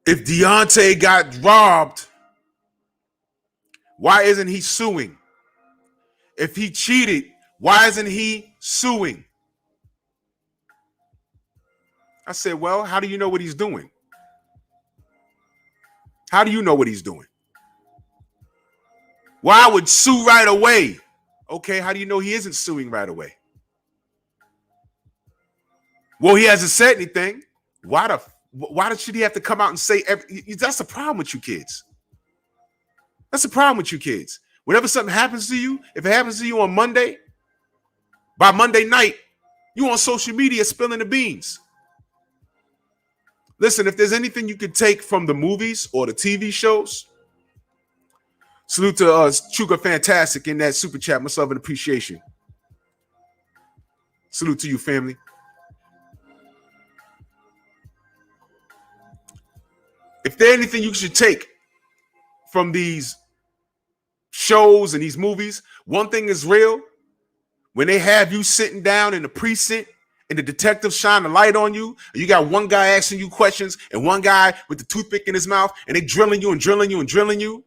If Deontay got robbed, why isn't he suing? If he cheated, why isn't he suing? I said, well, how do you know what he's doing? How do you know what he's doing? Well, I would sue right away. Okay, how do you know he isn't suing right away? Well, he hasn't said anything. Why should he have to come out and say that's the problem with you kids. That's the problem with you kids. Whenever something happens to you, if it happens to you on Monday, by Monday night, you on social media spilling the beans. Listen, if there's anything you could take from the movies or the TV shows, salute to Chuka Fantastic in that super chat. Much love and appreciation. Salute to you, family. If there's anything you should take from these shows and these movies, one thing is real. When they have you sitting down in the precinct and the detectives shine the light on you, and you got one guy asking you questions and one guy with the toothpick in his mouth, and they drilling you and drilling you and drilling you,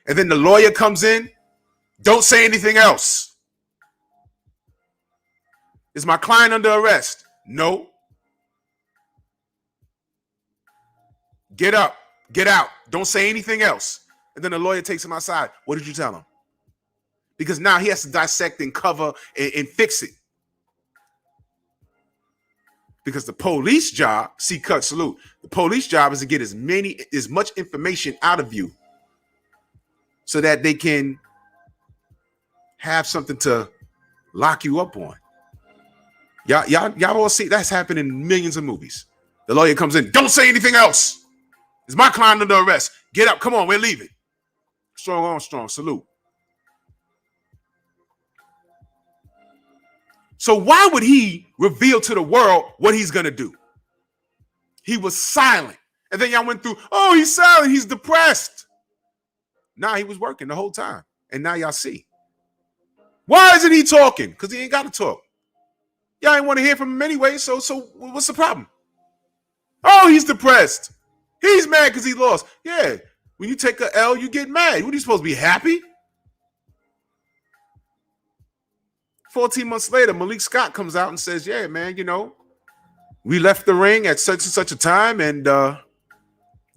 and then the lawyer comes in, don't say anything else. Is my client under arrest? No. Get up, get out, don't say anything else. And then the lawyer takes him outside. What did you tell him? Because now he has to dissect and cover and fix it. Because the police job, salute. The police job is to get as much information out of you so that they can have something to lock you up on. Y'all all see that's happened in millions of movies. The lawyer comes in, don't say anything else. Is my client under arrest? Get up, come on, we're leaving. Strong Armstrong, salute. So why would he reveal to the world what he's gonna do? He was silent. And then y'all went through, oh, he's silent, he's depressed. Nah, he was working the whole time. And now y'all see. Why isn't he talking? Because he ain't got to talk. Y'all ain't want to hear from him anyway, so what's the problem? Oh, he's depressed. He's mad because he lost. Yeah, when you take a L, you get mad. What are you supposed to be, happy? 14 months later, Malik Scott comes out and says, yeah, man, you know, we left the ring at such and such a time, and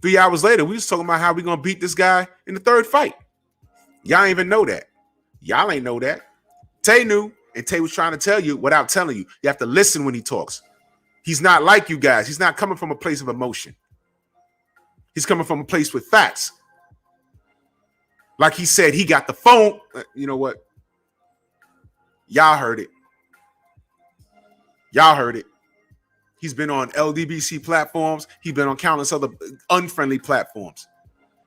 3 hours later, we was talking about how we going to beat this guy in the third fight. Y'all ain't even know that. Y'all ain't know that. Tay knew, and Tay was trying to tell you without telling you. You have to listen when he talks. He's not like you guys. He's not coming from a place of emotion. He's coming from a place with facts. Like he said, he got the phone. You know what? Y'all heard it. Y'all heard it. He's been on LDBC platforms. He's been on countless other unfriendly platforms.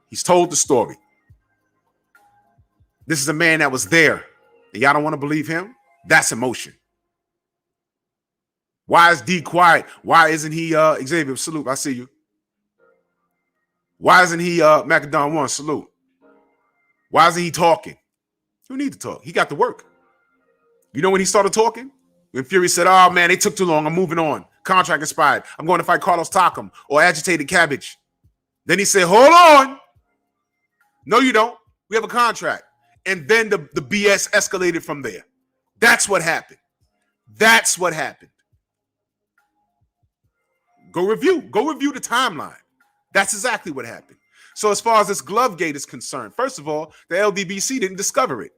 He's told the story. This is a man that was there. And y'all don't want to believe him? That's emotion. Why is D quiet? Why isn't he Xavier? Salute. I see you. Why isn't he Macadon One? Salute. Why isn't he talking? You need to talk. He got to work. You know when he started talking? When Fury said, oh man, they took too long. I'm moving on. Contract expired. I'm going to fight Carlos Takam or Agitated Cabbage. Then he said, hold on. No, you don't. We have a contract. And then the BS escalated from there. That's what happened. That's what happened. Go review the timeline. That's exactly what happened. So as far as this Glovegate is concerned, first of all, the LDBC didn't discover it.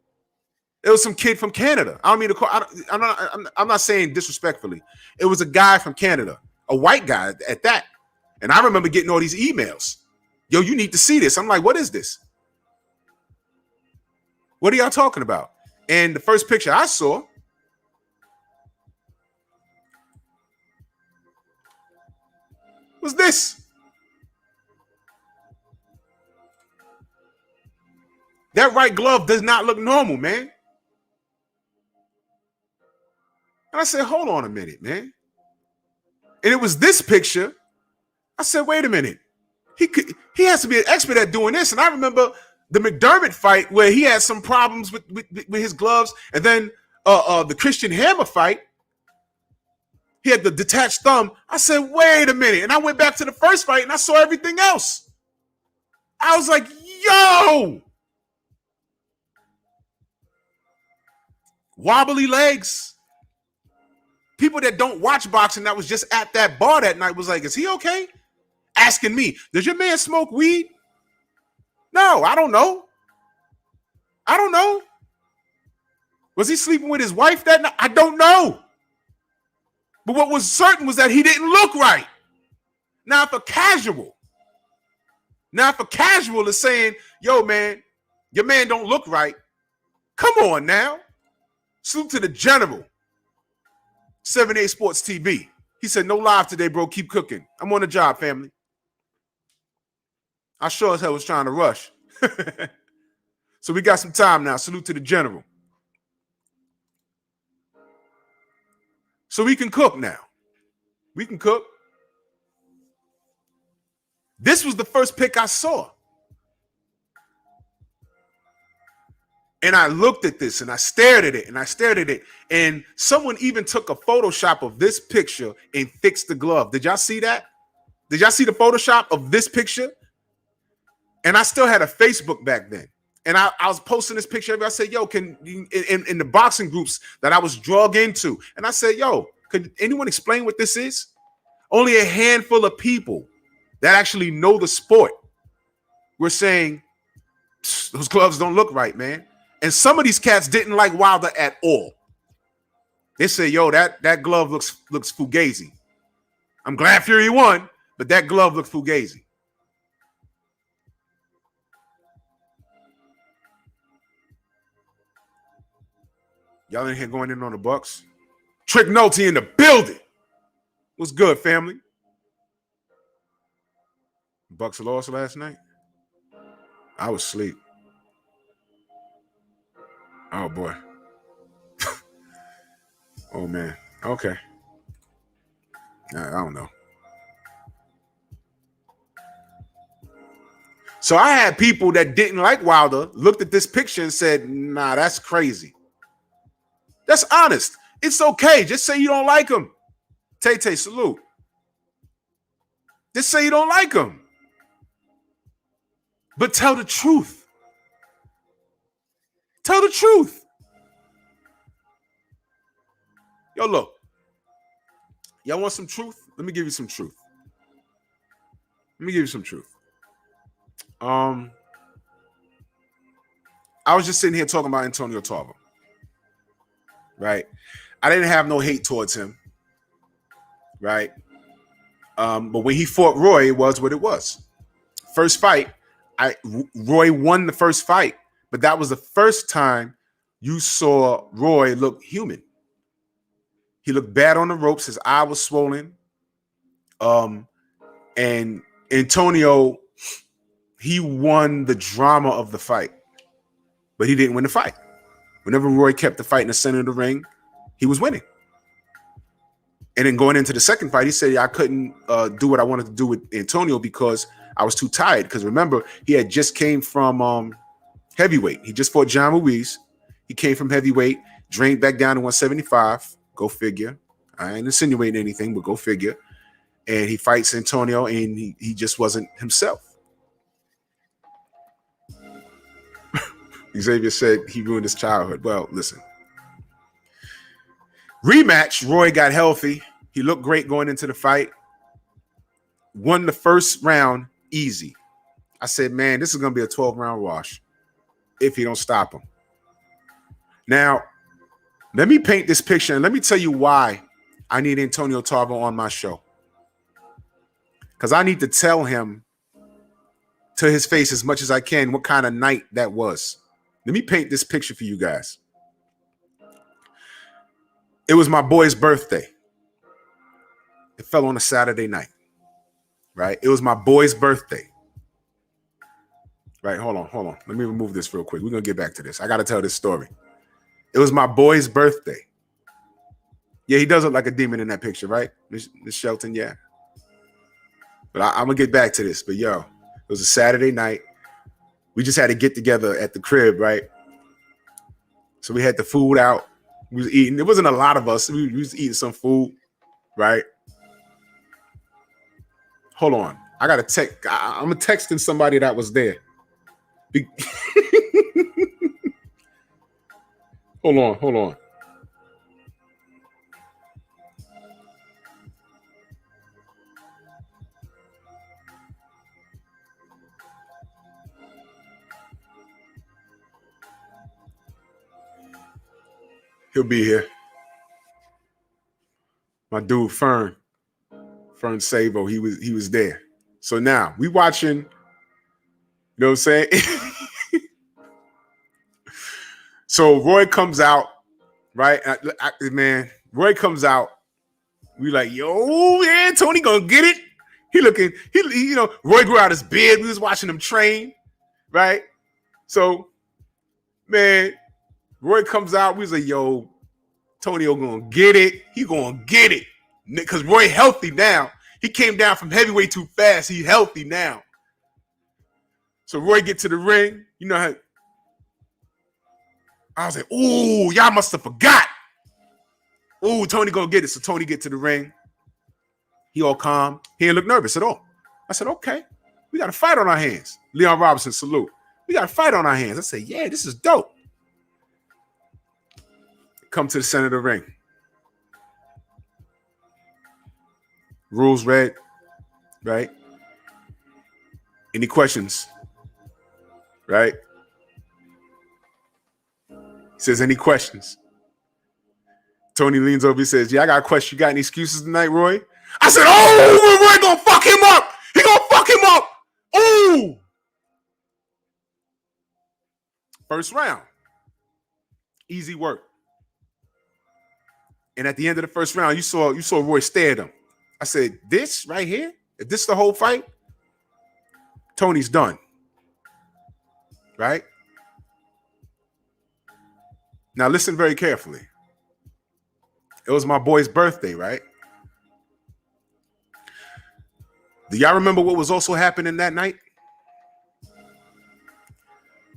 It was some kid from Canada. I don't mean to call. I'm not saying disrespectfully. It was a guy from Canada, a white guy at that. And I remember getting all these emails. Yo, you need to see this. I'm like, what is this? What are y'all talking about? And the first picture I saw was this. That right glove does not look normal, man. And I said, hold on a minute, man. And it was this picture. I said, wait a minute. He has to be an expert at doing this. And I remember the McDermott fight where he had some problems with his gloves. And then the Christian Hammer fight, he had the detached thumb. I said, wait a minute. And I went back to the first fight and I saw everything else. I was like, yo. Wobbly legs. People that don't watch boxing that was just at that bar that night was like, is he okay? Asking me, does your man smoke weed? No, I don't know. I don't know. Was he sleeping with his wife that night? I don't know. But what was certain was that he didn't look right. Now, if a casual is saying, yo, man, your man don't look right, come on now. Salute to the general. 78 Sports TV. He said, no live today, bro. Keep cooking. I'm on the job, family. I sure as hell was trying to rush. So we got some time now. Salute to the general. So we can cook now. We can cook. This was the first pick I saw. And I looked at this and I stared at it and I stared at it. And someone even took a Photoshop of this picture and fixed the glove. Did y'all see that? Did y'all see the Photoshop of this picture? And I still had a Facebook back then. And I was posting this picture. I said, yo, can in the boxing groups that I was dragged into. And I said, yo, could anyone explain what this is? Only a handful of people that actually know the sport were saying, those gloves don't look right, man. And some of these cats didn't like Wilder at all. They say, yo, that glove looks fugazi. I'm glad Fury won, but that glove looks fugazi. Y'all in here going in on the Bucks? Trick Nolte in the building. What's good, family? Bucks lost last night? I was asleep. Oh, boy. Oh, man. Okay. I don't know. So I had people that didn't like Wilder looked at this picture and said, nah, that's crazy. That's honest. It's okay. Just say you don't like him. Tay, salute. Just say you don't like him. But tell the truth. Tell the truth. Yo, look. Y'all want some truth? Let me give you some truth. I was just sitting here talking about Antonio Tarver. Right? I didn't have no hate towards him. Right? But when he fought Roy, it was what it was. First fight, Roy won the first fight, but that was the first time you saw Roy look human. He looked bad on the ropes. His eye was swollen. And Antonio, he won the drama of the fight, but he didn't win the fight. Whenever Roy kept the fight in the center of the ring, he was winning. And then going into the second fight, he said, I couldn't do what I wanted to do with Antonio because I was too tired. Because remember, he had just came from heavyweight. He just fought John Ruiz. He came from heavyweight, drained back down to 175. Go figure. I ain't insinuating anything, but go figure. And he fights Antonio, and he just wasn't himself. Xavier said he ruined his childhood. Well, listen. Rematch, Roy got healthy. He looked great going into the fight. Won the first round easy. I said, man, this is going to be a 12-round wash if he don't stop him. Now, let me paint this picture, and let me tell you why I need Antonio Tarver on my show. Because I need to tell him to his face as much as I can what kind of night that was. Let me paint this picture for you guys. It was my boy's birthday. It fell on a Saturday night, right? It was my boy's birthday. Right, hold on. Let me remove this real quick. We're going to get back to this. I got to tell this story. It was my boy's birthday. Yeah, he does look like a demon in that picture, right? Miss Shelton, yeah. But I'm going to get back to this. But, yo, it was a Saturday night. We just had to get together at the crib, right? So we had the food out. We was eating. It wasn't a lot of us. We was eating some food, right? Hold on. I got to text. I'm texting somebody that was there. Hold on. He'll be here. My dude Fern Savo, he was there. So now we watching, you know what I'm saying? So Roy comes out, right? Man, Roy comes out. We like, yo, man, Tony gonna get it. He Roy grew out his beard. We was watching him train, right? So, man, Roy comes out. We was like, yo, Tonio gonna get it. He gonna get it. Because Roy healthy now. He came down from heavyweight too fast. He healthy now. So Roy get to the ring. You know how I was like, ooh, y'all must have forgot. Ooh, Tony gonna get it. So Tony get to the ring. He all calm. He didn't look nervous at all. I said, okay, we got a fight on our hands. Leon Robinson, salute. We got a fight on our hands. I said, yeah, this is dope. Come to the center of the ring. Rules read, right? Any questions? Right? He says, any questions? Tony leans over, he says, yeah, I got a question. You got any excuses tonight, Roy? I said, oh, Roy gonna fuck him up. He gonna fuck him up. Ooh. First round. Easy work. And at the end of the first round, you saw Roy stare at him. I said, this right here, if this is the whole fight, Tony's done. Right? Now listen very carefully. It was my boy's birthday, right? Do y'all remember what was also happening that night?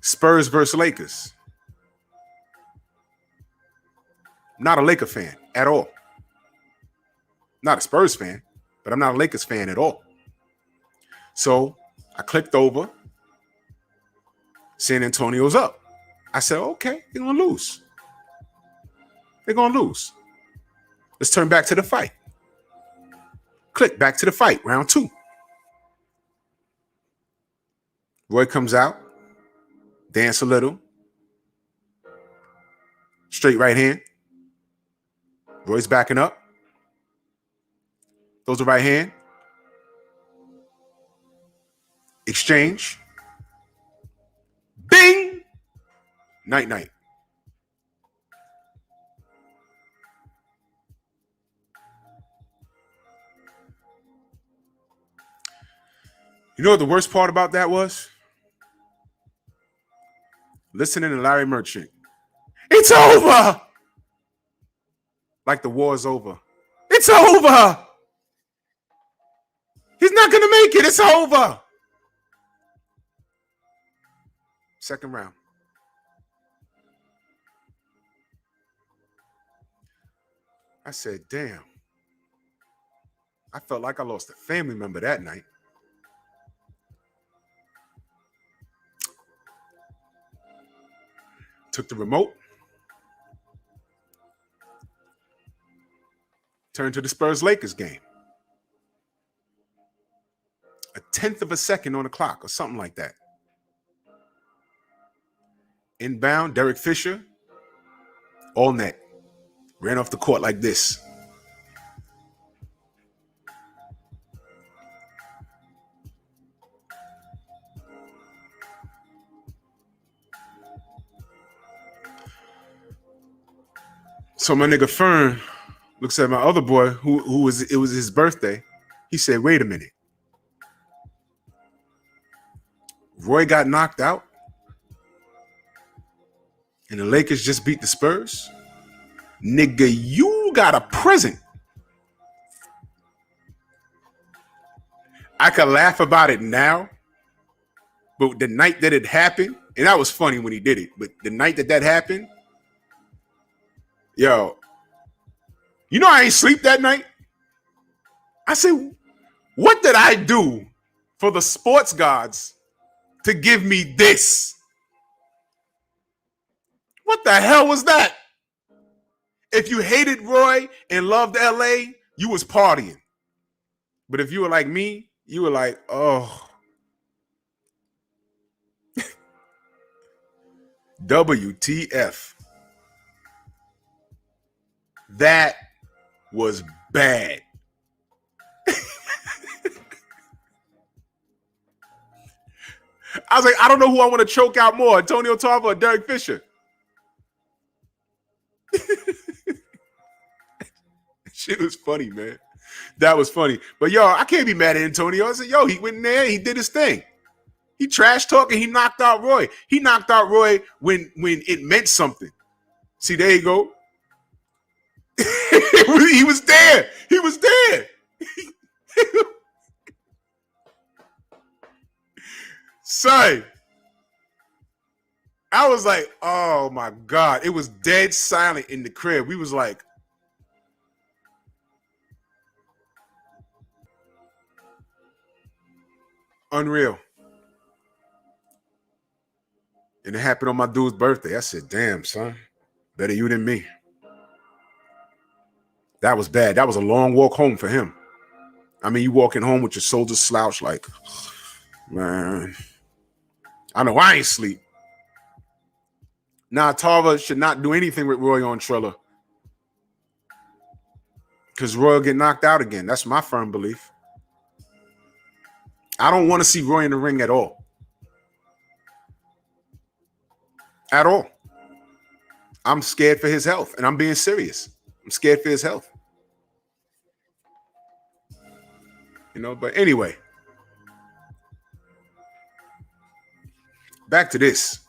Spurs versus Lakers. Not a Laker fan at all. Not a Spurs fan, but I'm not a Lakers fan at all. So I clicked over. San Antonio's up. I said, okay, they're going to lose. They're going to lose. Let's turn back to the fight. Click back to the fight, round 2. Roy comes out, dance a little. Straight right hand. Roy's backing up. Throws the right hand. Exchange. Bing! Night, night. You know what the worst part about that was? Listening to Larry Merchant. It's over! Like the war's over. It's over! He's not going to make it. It's over. Second round. I said, damn. I felt like I lost a family member that night. Took the remote. Turned to the Spurs-Lakers game. A 10th of a second on the clock or something like that. Inbound, Derek Fisher, all net. Ran off the court like this. So my nigga Fern looks at my other boy, who was his birthday. He said, wait a minute. Roy got knocked out and the Lakers just beat the Spurs? Nigga, you got a present. I could laugh about it now, but the night that it happened, and that was funny when he did it, but the night that happened, yo, you know I ain't sleep that night? I said, what did I do for the sports gods to give me this? What the hell was that? If you hated Roy and loved LA, you was partying. But if you were like me, you were like, oh. WTF. That was bad. I was like, I don't know who I want to choke out more, Antonio Tarver or Derek Fisher. Shit was funny, man. That was funny. But yo, I can't be mad at Antonio. I said, yo, he went in there, he did his thing. He trash talking, he knocked out Roy. He knocked out Roy when it meant something. See, there you go. He was there. He was there. Son, I was like, oh my God. It was dead silent in the crib. We was like, unreal. And it happened on my dude's birthday. I said, damn, son, better you than me. That was bad. That was a long walk home for him. I mean, you walking home with your shoulders slouched like, man, I know I ain't sleep. Nah, Tarver should not do anything with Roy on Triller. Because Roy will get knocked out again. That's my firm belief. I don't want to see Roy in the ring at all. At all. I'm scared for his health, and I'm being serious. I'm scared for his health. You know, but anyway. Back to this.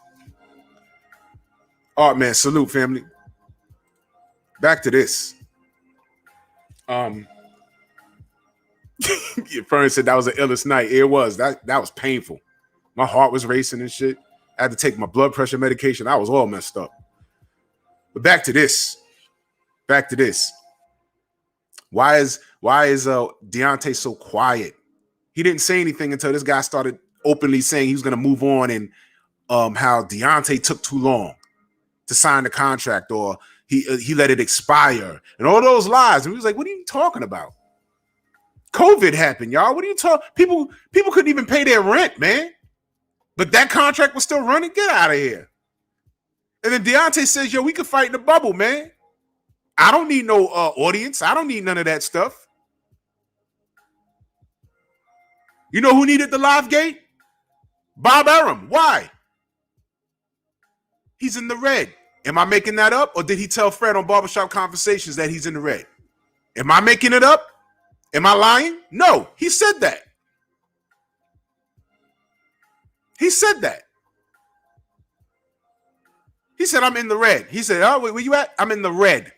All right, man. Salute, family. Back to this. Fern said that was the illest night. It was. That was painful. My heart was racing and shit. I had to take my blood pressure medication. I was all messed up. But back to this. Back to this. Why is Deontay so quiet? He didn't say anything until this guy started openly saying he was going to move on, and how Deontay took too long to sign the contract, or he let it expire, and all those lies. And he was like, "What are you talking about? COVID happened, y'all. What are you talking? People couldn't even pay their rent, man. But that contract was still running. Get out of here." And then Deontay says, "Yo, we could fight in the bubble, man. I don't need no audience. I don't need none of that stuff." You know who needed the live gate? Bob Arum. Why? He's in the red. Am I making that up? Or did he tell Fred on Barbershop Conversations that he's in the red? Am I making it up? Am I lying? No, he said that. He said that. He said, "I'm in the red." He said, "Oh, where you at?" "I'm in the red."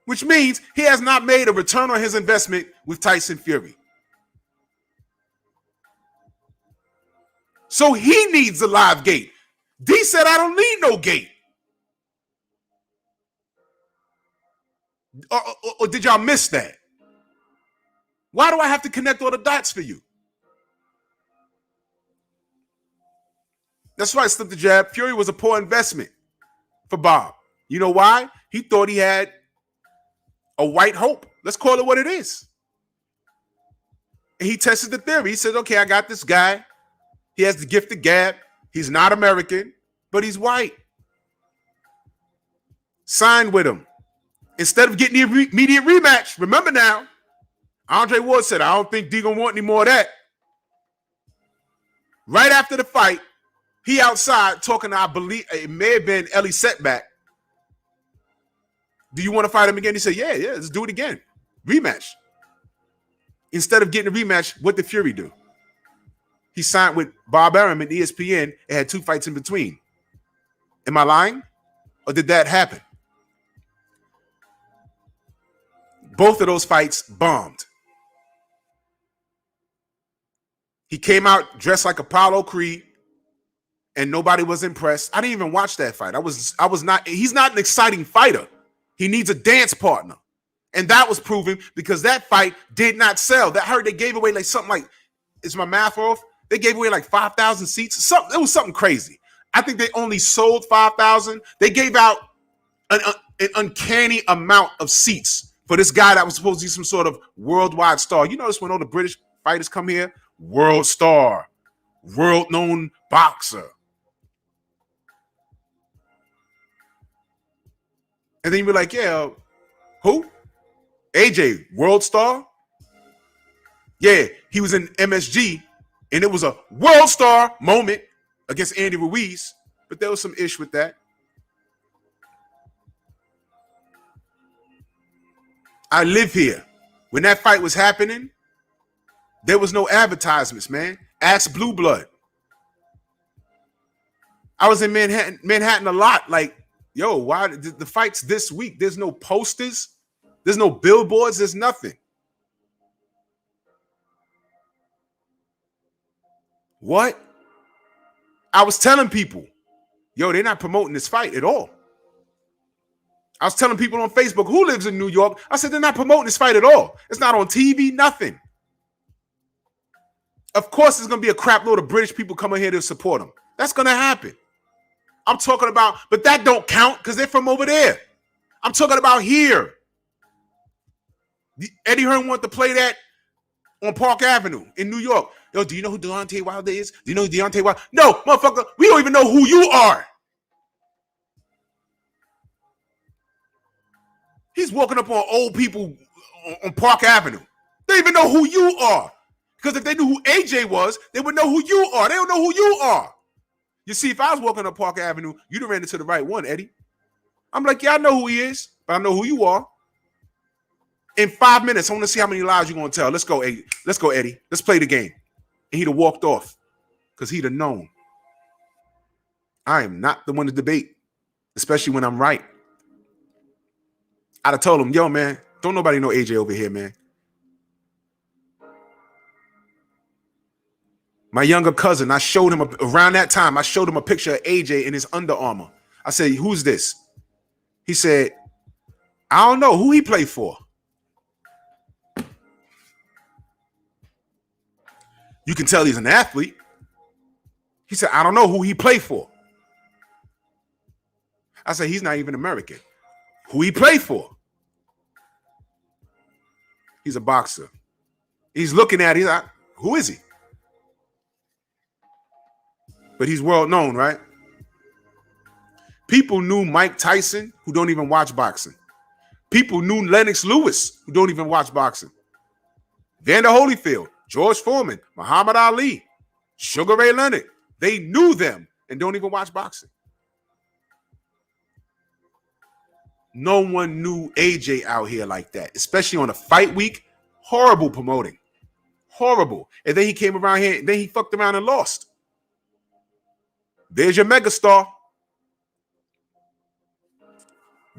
Which means he has not made a return on his investment with Tyson Fury. So he needs a live gate. D said, "I don't need no gate." Or did y'all miss that? Why do I have to connect all the dots for you? That's right, slip the jab. Fury was a poor investment for Bob. You know why? He thought he had a white hope. Let's call it what it is. And he tested the theory. He said, "Okay, I got this guy. He has the gift of gab. He's not American, but he's white. Signed with him. Instead of getting the immediate rematch." Remember now, Andre Ward said, "I don't think D gonna want any more of that." Right after the fight, he outside talking to, I believe, it may have been Ellie Setback. "Do you want to fight him again?" He said, yeah, let's do it again. Rematch. Instead of getting a rematch, what did Fury do? He signed with Bob Arum and ESPN and had 2 fights in between. Am I lying? Or did that happen? Both of those fights bombed. He came out dressed like Apollo Creed, and nobody was impressed. I didn't even watch that fight. I was not. He's not an exciting fighter. He needs a dance partner. And that was proven because that fight did not sell. That hurt. They gave away like something like, is my math off? They gave away like 5,000 seats. It was something crazy. I think they only sold 5,000. They gave out an uncanny amount of seats for this guy that was supposed to be some sort of worldwide star. You notice when all the British fighters come here, world star, world-known boxer. And then you be like, yeah, who? AJ, world star? Yeah, he was in MSG, and it was a world star moment against Andy Ruiz, but there was some ish with that. I live here. When that fight was happening, there was no advertisements, man. Ask Blue Blood. I was in Manhattan a lot. Like, yo, why the fight's this week? There's no posters. There's no billboards. There's nothing. What? I was telling people, yo, they're not promoting this fight at all. I was telling people on Facebook who lives in New York. I said, they're not promoting this fight at all. It's not on TV, nothing. Of course, there's going to be a crap load of British people coming here to support them. That's going to happen. I'm talking about, but that don't count because they're from over there. I'm talking about here. Eddie Hearn wanted to play that on Park Avenue in New York. Yo, do you know who Deontay Wilder is? Do you know who Deontay Wilder? No, motherfucker, we don't even know who you are. He's walking up on old people on Park Avenue. They don't even know who you are. Because if they knew who AJ was, they would know who you are. They don't know who you are. You see, if I was walking up Park Avenue, you'd have ran into the right one, Eddie. I'm like, yeah, I know who he is, but I know who you are. In 5 minutes, I want to see how many lies you're going to tell. Let's go, Eddie. Let's go, Eddie. Let's play the game. And he'd have walked off because he'd have known. I am not the one to debate, especially when I'm right. I'd have told him, yo, man, don't nobody know AJ over here, man. My younger cousin, I showed him, around that time, I showed him a picture of AJ in his Under Armour. I said, who's this? He said, I don't know who he played for. You can tell he's an athlete. He said, I don't know who he played for. I said, he's not even American. Who he played for? He's a boxer. He's looking at it. He's like, who is he? But he's world known, right? People knew Mike Tyson who don't even watch boxing. People knew Lennox Lewis who don't even watch boxing. Vander Holyfield, George Foreman, Muhammad Ali, Sugar Ray Leonard. They knew them and don't even watch boxing. No one knew AJ out here like that, especially on a fight week. Horrible promoting. Horrible. And then he came around here, and then he fucked around and lost. There's your megastar.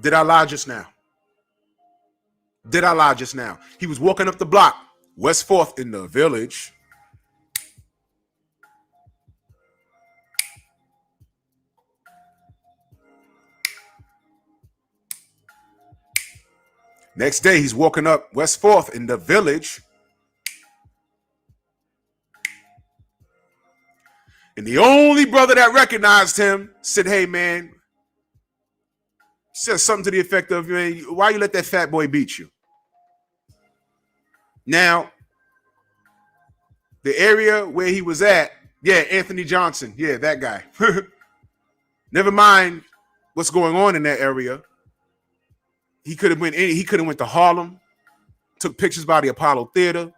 Did I lie just now? Did I lie just now? He was walking up the block, West 4th in the Village. Next day, he's walking up West 4th in the Village. And the only brother that recognized him said, hey, man, said something to the effect of, man, why you let that fat boy beat you? Now, the area where he was at, yeah, Anthony Johnson. Yeah, that guy. Never mind what's going on in that area. He could have went to Harlem, took pictures by the Apollo Theater.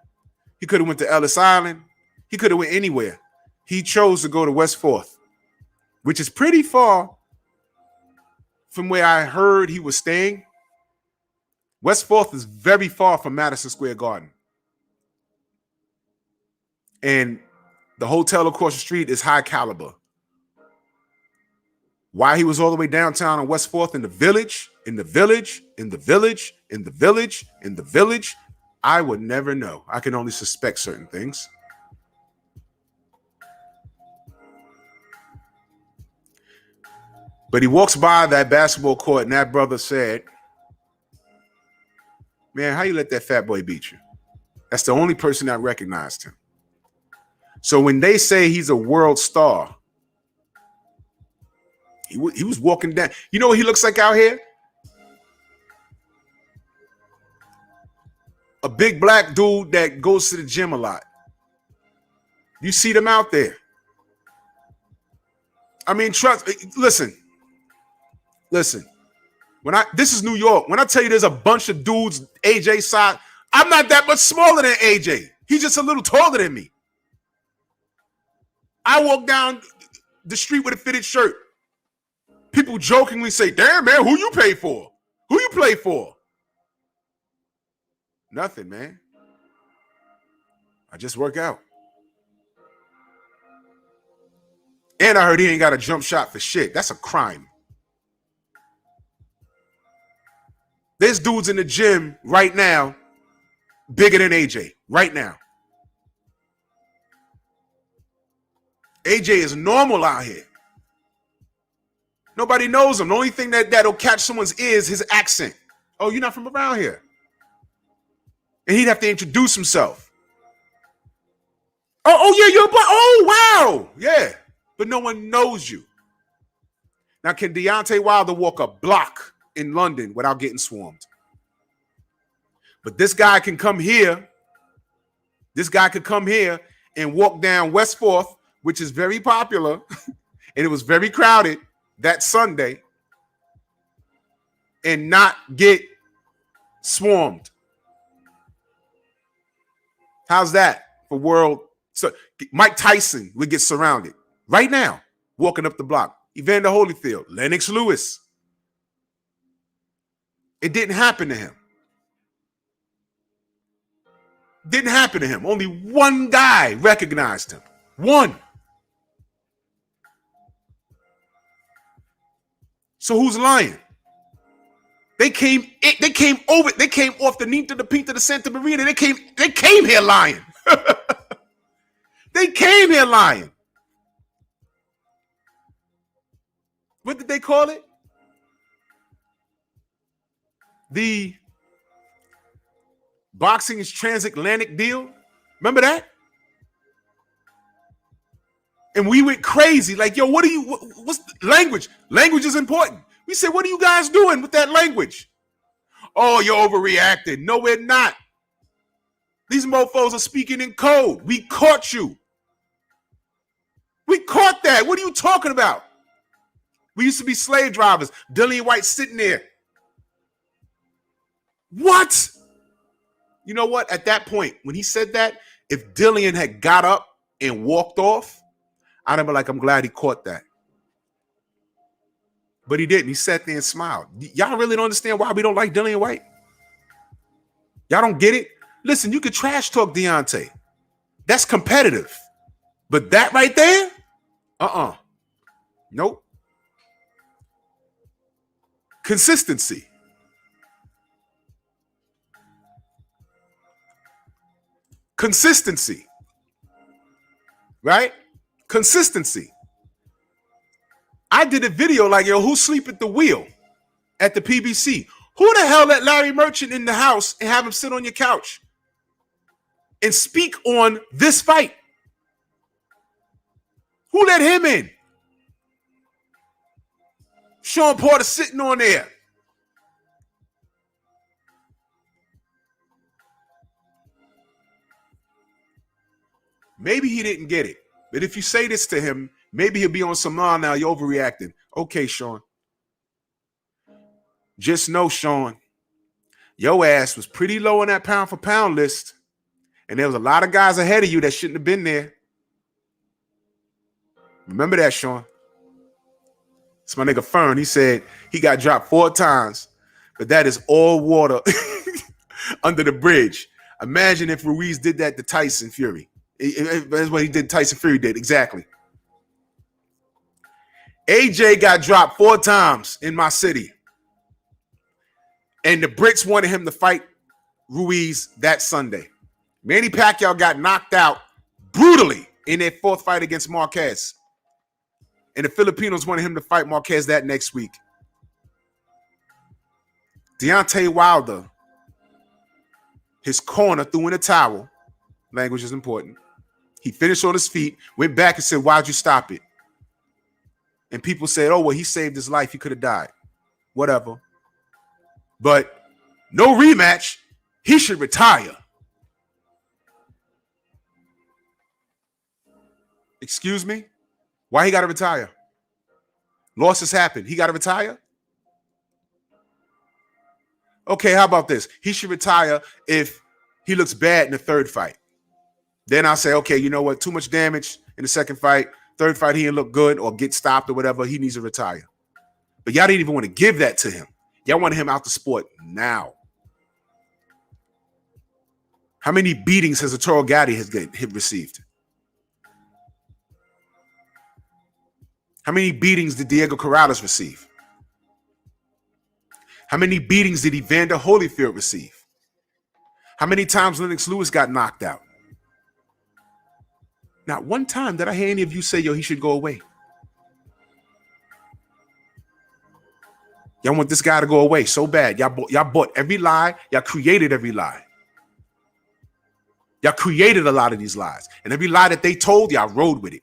He could have went to Ellis Island. He could have went anywhere. He chose to go to West 4th, which is pretty far from where I heard he was staying. West 4th is very far from Madison Square Garden. And the hotel across the street is high caliber. Why he was all the way downtown on West 4th in the Village, I would never know. I can only suspect certain things. But he walks by that basketball court, and that brother said, man, how you let that fat boy beat you? That's the only person that recognized him. So when they say he's a world star, he was walking down. You know what he looks like out here? A big black dude that goes to the gym a lot. You see them out there. I mean, listen. This is New York. When I tell you there's a bunch of dudes AJ side, I'm not that much smaller than AJ. He's just a little taller than me. I walk down the street with a fitted shirt. People jokingly say, damn, man, who you pay for? Who you play for? Nothing, man. I just work out. And I heard he ain't got a jump shot for shit. That's a crime. There's dudes in the gym right now bigger than AJ right now. AJ is normal out here. Nobody knows him. The only thing that'll catch someone's ear is his accent. Oh, you're not from around here. And he'd have to introduce himself. Oh yeah, you're black. Oh, wow. Yeah. But no one knows you. Now, can Deontay Wilder walk a block in London without getting swarmed? But this guy can come here. This guy could come here and walk down West 4th, which is very popular, and it was very crowded that Sunday, and not get swarmed. How's that for world? So Mike Tyson would get surrounded right now, walking up the block. Evander Holyfield, Lennox Lewis. It didn't happen to him. Didn't happen to him. Only one guy recognized him. One. So who's lying? They came off the Nita, the Pinta, the Santa Marina. They came here lying. They came here lying. What did they call it? The boxing is transatlantic deal. Remember that? And we went crazy. Like, yo, what's language? Language is important. We said, what are you guys doing with that language? Oh, you're overreacting. No, we're not. These mofos are speaking in code. We caught you. We caught that. What are you talking about? We used to be slave drivers. Dillian White sitting there. What? You know what? At that point, when he said that, if Dillian had got up and walked off, I'd have been like, I'm glad he caught that. But he didn't. He sat there and smiled. Y'all really don't understand why we don't like Dillian White? Y'all don't get it? Listen, you could trash talk Deontay. That's competitive. But that right there? Nope. Consistency. Consistency. Right? Consistency. I did a video like, yo, who sleep at the wheel at the PBC? Who the hell let Larry Merchant in the house and have him sit on your couch and speak on this fight? Who let him in? Sean Porter sitting on there. Maybe he didn't get it. But if you say this to him, maybe he'll be on some now. You're overreacting. Okay, Sean. Just know, Sean, your ass was pretty low on that pound for pound list. And there was a lot of guys ahead of you that shouldn't have been there. Remember that, Sean. It's my nigga Fern. He said he got dropped 4 times, but that is all water under the bridge. Imagine if Ruiz did that to Tyson Fury. That's what he did. Tyson Fury did. Exactly. AJ got dropped 4 times in my city. And the Brits wanted him to fight Ruiz that Sunday. Manny Pacquiao got knocked out brutally in their 4th fight against Marquez. And the Filipinos wanted him to fight Marquez that next week. Deontay Wilder, his corner threw in a towel. Language is important. He finished on his feet, went back and said, why'd you stop it? And people said, oh, well, he saved his life. He could have died. Whatever. But no rematch. He should retire. Excuse me? Why he got to retire? Losses happen. He got to retire? Okay, how about this? He should retire if he looks bad in the 3rd fight. Then I'll say, okay, you know what? Too much damage in the 2nd fight. 3rd fight, he didn't look good or get stopped or whatever. He needs to retire. But y'all didn't even want to give that to him. Y'all wanted him out the sport now. How many beatings has Arturo Gatti received? How many beatings did Diego Corrales receive? How many beatings did Evander Holyfield receive? How many times Lennox Lewis got knocked out? Not one time did I hear any of you say, yo, he should go away. Y'all want this guy to go away so bad. Y'all bought every lie. Y'all created every lie. Y'all created a lot of these lies. And every lie that they told, y'all rode with it.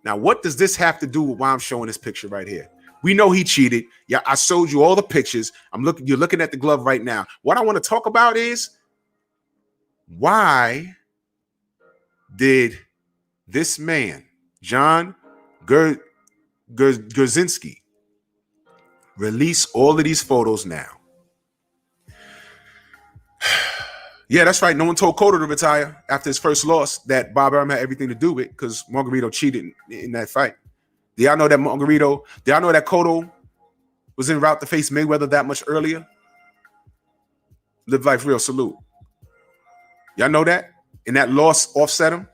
Now, what does this have to do with why I'm showing this picture right here? We know he cheated. Yeah, I showed you all the pictures. You're looking at the glove right now. What I want to talk about is why did this man, John Gurzinsky, release all of these photos now? Yeah, that's right. No one told Cotto to retire after his first loss that Bob Arum had everything to do with because Margarito cheated in that fight. Do y'all know that Cotto was en route to face Mayweather that much earlier. Live life real, salute. Y'all know that? And that loss offset him.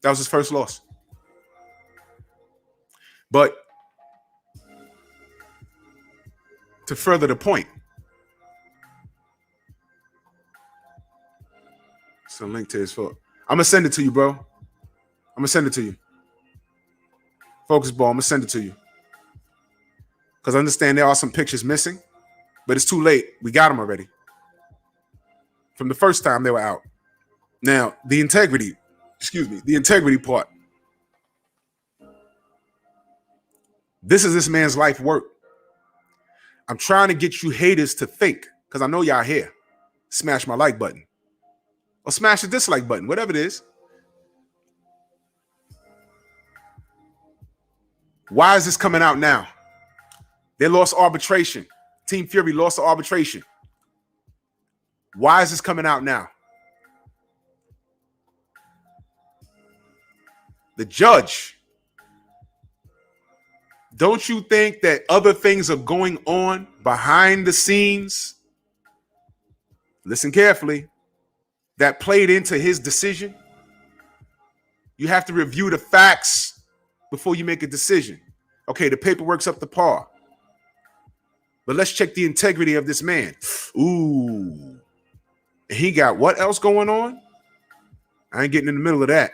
That was his first loss. But to further the point, it's a link to his phone. I'm gonna send it to you, bro. I'm gonna send it to you. Focus ball, I'm gonna send it to you. Because I understand there are some pictures missing, but it's too late. We got them already. From the first time they were out. Now, the integrity part. This is this man's life work. I'm trying to get you haters to think, because I know y'all here. Smash my like button. Or smash the dislike button, whatever it is. Why is this coming out now? They lost arbitration. Team Fury lost the arbitration. Why is this coming out now? The judge. Don't you think that other things are going on behind the scenes? Listen carefully. That played into his decision. You have to review the facts before you make a decision. Okay, the paperwork's up to par. But let's check the integrity of this man. Ooh. And he got what else going on? I ain't getting in the middle of that.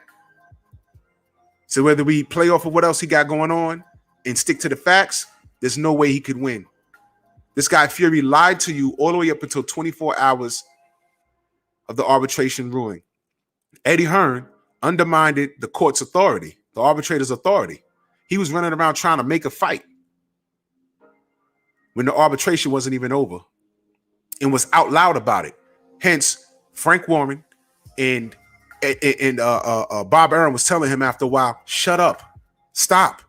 So whether we play off of what else he got going on and stick to the facts, there's no way he could win. This guy Fury lied to you all the way up until 24 hours of the arbitration ruling. Eddie Hearn undermined the court's authority, the arbitrator's authority. He was running around trying to make a fight when the arbitration wasn't even over and was out loud about it. Hence, Frank Warren and Bob Arum was telling him after a while, shut up, stop.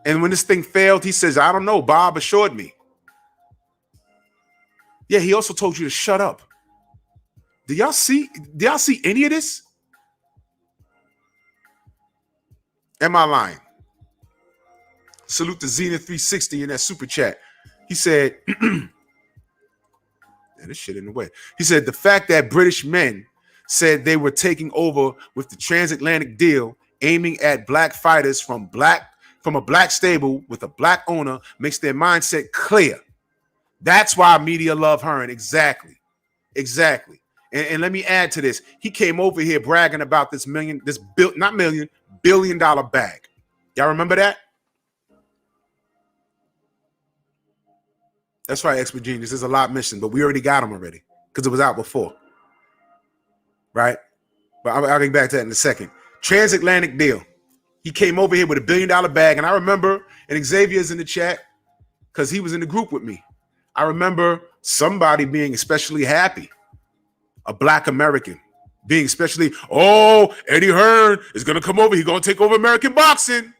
And when this thing failed, he says, I don't know, Bob assured me. Yeah, he also told you to shut up. Do y'all see any of this? Am I lying? Salute to Zenith 360 in that super chat. He said, this shit in the way. He said, the fact that British men said they were taking over with the transatlantic deal, aiming at black fighters from a black stable with a black owner, makes their mindset clear. That's why media love Hearn. Exactly. And let me add to this. He came over here bragging about this billion dollar bag. Y'all remember that? That's right, Expert Genius. There's a lot missing, but we already got them already because it was out before. Right? But I'll get back to that in a second. Transatlantic deal. He came over here with $1 billion bag, and I remember, and Xavier's in the chat because he was in the group with me. I remember somebody being especially happy, a black American being especially, Eddie Hearn is going to come over. He's going to take over American boxing.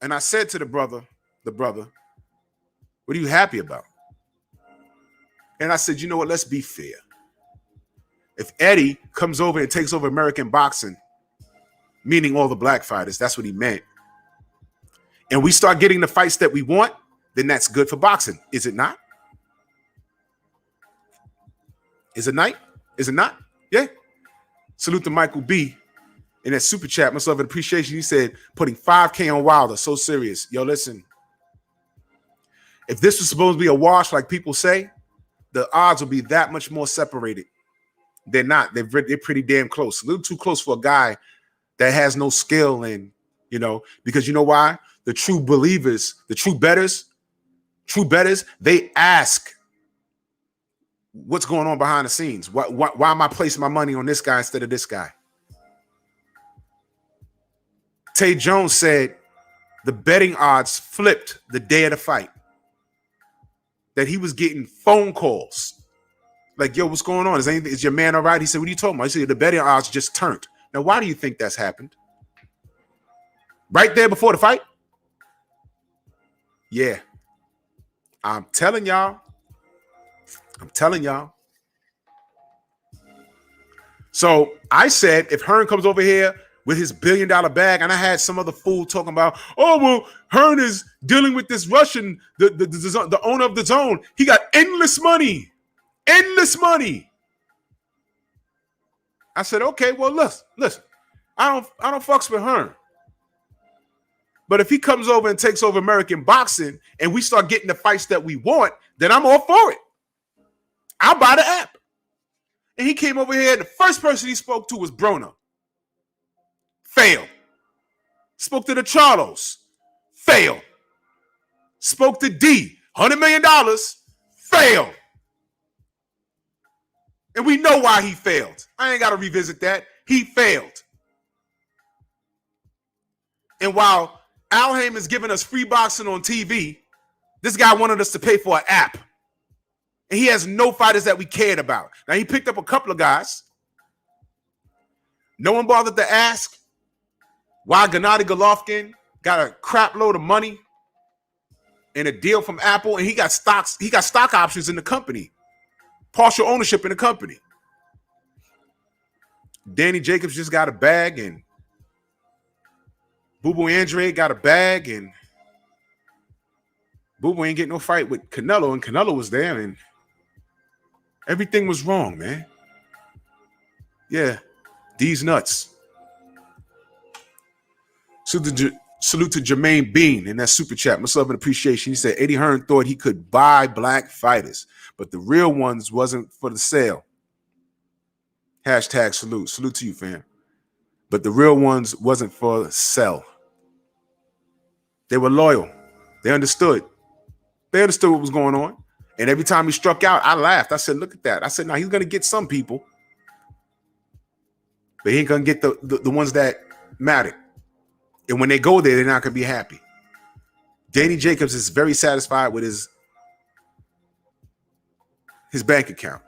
And I said to the brother, what are you happy about? And I said, you know what? Let's be fair. If Eddie comes over and takes over American boxing, meaning all the black fighters, that's what he meant, and we start getting the fights that we want, then that's good for boxing. Is it not? Is it not? Yeah. Salute to Michael B. in that super chat. Much love and appreciation. He said, putting 5K on Wilder. So serious. Yo, listen. If this was supposed to be a wash, like people say, the odds will be that much more separated. They're not. They're pretty damn close. A little too close for a guy that has no skill in, because you know why? The true believers, the true bettors, they ask what's going on behind the scenes. Why am I placing my money on this guy instead of this guy? Tay Jones said the betting odds flipped the day of the fight. That he was getting phone calls. Like, yo, what's going on? Is your man all right? He said, what are you talking about? He said, the betting odds just turned. Now, why do you think that's happened? Right there before the fight? Yeah. I'm telling y'all. So I said, if Hearn comes over here with his $1 billion bag, and I had some other fool talking about, oh, well, Hearn is dealing with this Russian, the owner of the zone. He got endless money. Endless money. I said, okay, well, listen. I don't fucks with Hearn. But if he comes over and takes over American boxing and we start getting the fights that we want, then I'm all for it. I'll buy the app. And he came over here, and the first person he spoke to was Broner. Fail. Spoke to the Charlos. Fail. Spoke to D. $100 million. Fail. And we know why he failed. I ain't got to revisit that. He failed. And while Al Heyman's giving us free boxing on TV, this guy wanted us to pay for an app. And he has no fighters that we cared about. Now, he picked up a couple of guys. No one bothered to ask why Gennady Golovkin got a crap load of money and a deal from Apple, and he got stocks. He got stock options in the company, partial ownership in the company. Danny Jacobs just got a bag, and Boo Boo Andrade got a bag, and Boo Boo ain't getting no fight with Canelo, and Canelo was there, and everything was wrong, man. Yeah, these nuts. Salute to Jermaine Bean in that super chat. Much love and appreciation. He said Eddie Hearn thought he could buy black fighters, but the real ones wasn't for the sale. Hashtag salute. Salute to you, fam. But the real ones wasn't for sell. They were loyal. They understood. They understood what was going on. And every time he struck out, I laughed. I said, look at that. I said, now he's going to get some people. But he ain't going to get the ones that matter. And when they go there, they're not going to be happy. Danny Jacobs is very satisfied with his bank account.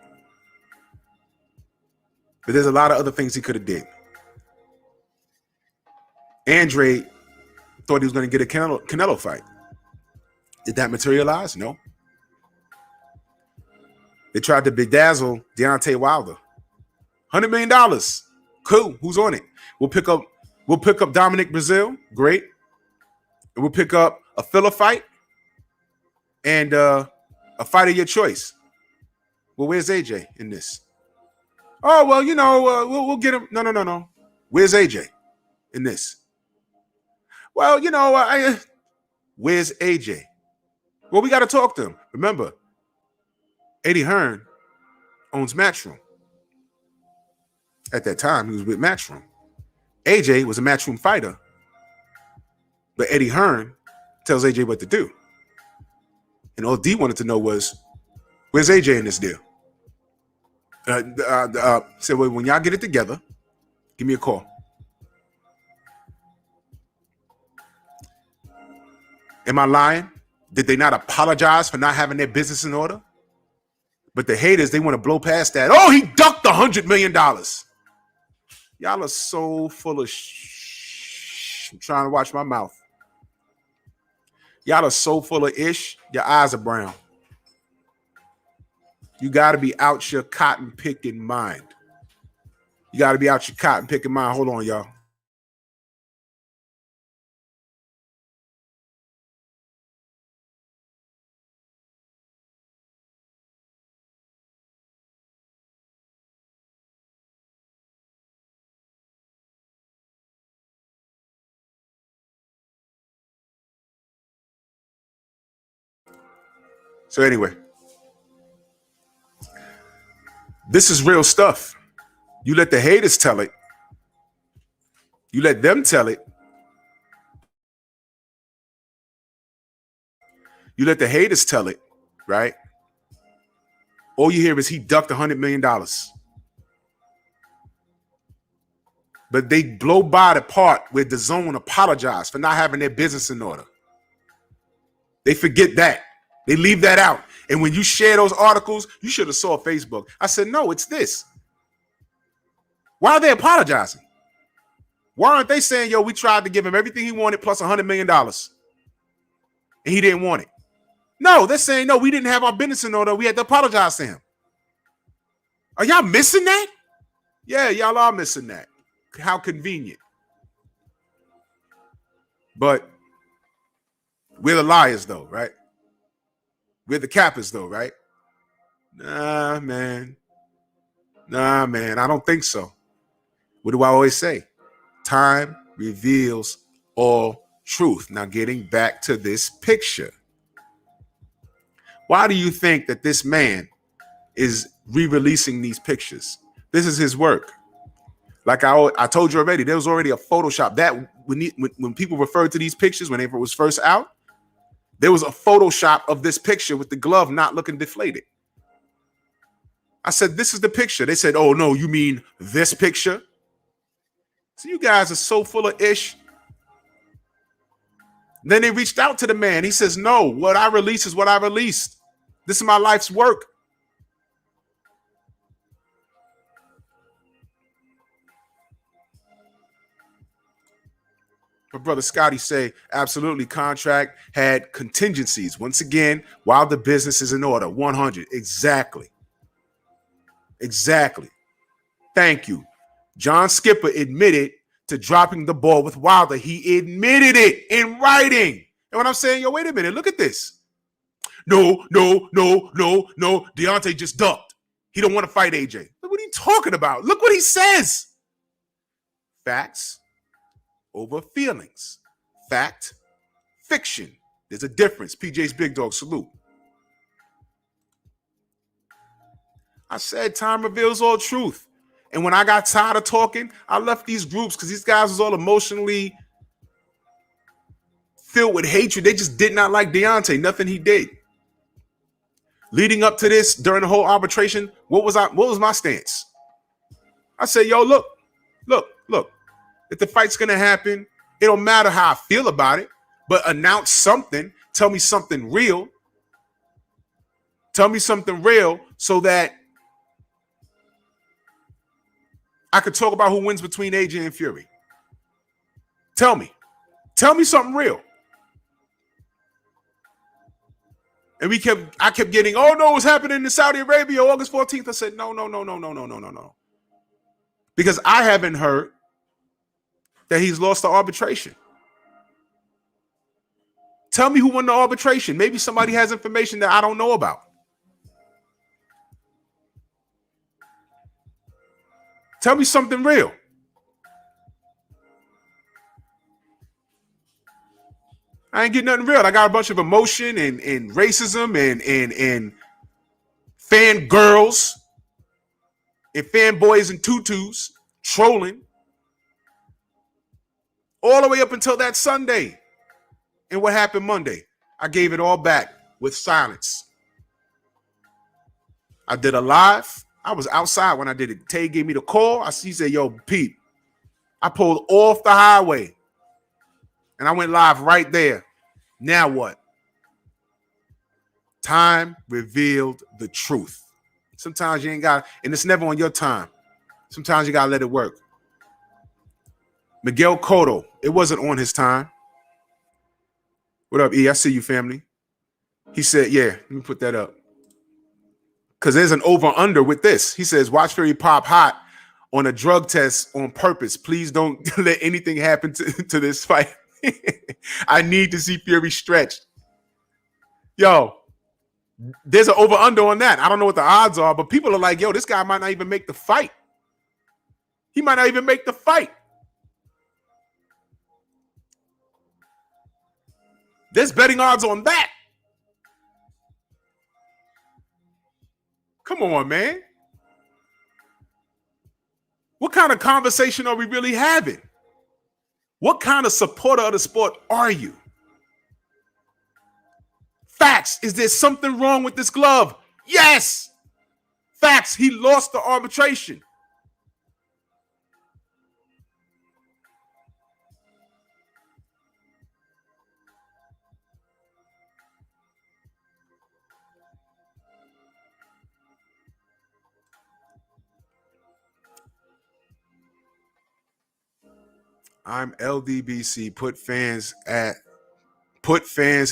But there's a lot of other things he could have did. Andre thought he was going to get a Canelo fight. Did that materialize? No. They tried to bedazzle Deontay Wilder. $100 million. Cool. Who's on it? We'll pick up Dominic Brazil. Great. And we'll pick up a filler fight and a fight of your choice. Well, where's AJ in this? Oh, well, you know, we'll get him. No. Where's AJ in this? Well, you know, where's AJ? Well, we got to talk to him. Remember, Eddie Hearn owns Matchroom. At that time, he was with Matchroom. AJ was a Matchroom fighter, but Eddie Hearn tells AJ what to do. And all D wanted to know was, where's AJ in this deal? Said, well, when y'all get it together, give me a call. Am I lying? Did they not apologize for not having their business in order? But the haters, they want to blow past that. Oh, he ducked $100 million. Y'all are so full of I'm trying to watch my mouth. Y'all are so full of ish. Your eyes are brown. You got to be out your cotton picking mind. You got to be out your cotton picking mind. Hold on, y'all. So anyway, this is real stuff. You let the haters tell it. You let them tell it. You let the haters tell it, right? All you hear is he ducked $100 million. But they blow by the part where the zone apologized for not having their business in order. They forget that. They leave that out. And when you share those articles, you should have saw Facebook. I said, no, it's this. Why are they apologizing? Why aren't they saying, yo, we tried to give him everything he wanted plus $100 million and he didn't want it? No, they're saying, no, we didn't have our business in order. We had to apologize to him. Are y'all missing that? Yeah, y'all are missing that. How convenient. But we're the liars, though, right? We're the cappers, though, right? Nah, man. I don't think so. What do I always say? Time reveals all truth. Now, getting back to this picture. Why do you think that this man is re-releasing these pictures? This is his work. Like I told you already, there was already a Photoshop. That when people referred to these pictures, when it was first out, there was a Photoshop of this picture with the glove not looking deflated. I said, this is the picture. They said, oh, no, you mean this picture? So you guys are so full of ish. Then they reached out to the man. He says, no, what I release is what I released. This is my life's work. But Brother Scotty say, absolutely, contract had contingencies. Once again, while the business is in order, 100. Exactly. Thank you. John Skipper admitted to dropping the ball with Wilder. He admitted it in writing. And when I'm saying, yo, wait a minute, look at this. No. Deontay just ducked. He don't want to fight AJ. What are you talking about? Look what he says. Facts over feelings. Fact, fiction. There's a difference. PJ's Big Dog, salute. I said time reveals all truth. And when I got tired of talking, I left these groups because these guys was all emotionally filled with hatred. They just did not like Deontay, nothing he did. Leading up to this, during the whole arbitration, what was my stance? I said, yo, look. If the fight's gonna happen, it don't matter how I feel about it, but announce something, tell me something real. Tell me something real so that I could talk about who wins between AJ and Fury. Tell me something real. And I kept getting, oh no, what's happening in Saudi Arabia, August 14th. I said, no. Because I haven't heard that he's lost the arbitration. Tell me who won the arbitration. Maybe somebody has information that I don't know about. Tell me something real. I ain't getting nothing real. I got a bunch of emotion and racism and fan girls and fanboys and tutus trolling all the way up until that Sunday. And what happened Monday? I gave it all back with silence. I did a live. I was outside when I did it. Tay gave me the call. He said, yo, Pete, I pulled off the highway and I went live right there. Now what? Time revealed the truth. Sometimes you ain't got, and it's never on your time. Sometimes you got to let it work. Miguel Cotto, it wasn't on his time. What up, E? I see you, family. He said, yeah, let me put that up. Because there's an over-under with this. He says, watch Fury pop hot on a drug test on purpose. Please don't let anything happen to this fight. I need to see Fury stretched. Yo, there's an over-under on that. I don't know what the odds are, but people are like, yo, this guy might not even make the fight. He might not even make the fight. There's betting odds on that. Come on, man. What kind of conversation are we really having? What kind of supporter of the sport are you? Facts. Is there something wrong with this glove? Yes. Facts. He lost the arbitration. I'm LDBC. Put fans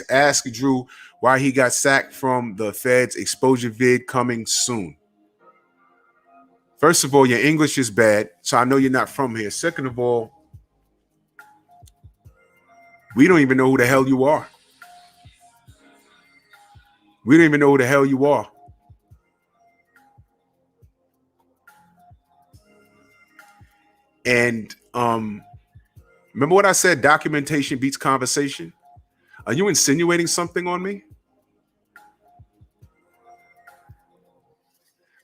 ask Drew why he got sacked from the Feds. Exposure vid coming soon. First of all, your English is bad, so I know you're not from here. Second of all, We don't even know who the hell you are. We don't even know who the hell you are. And remember what I said, documentation beats conversation? Are you insinuating something on me?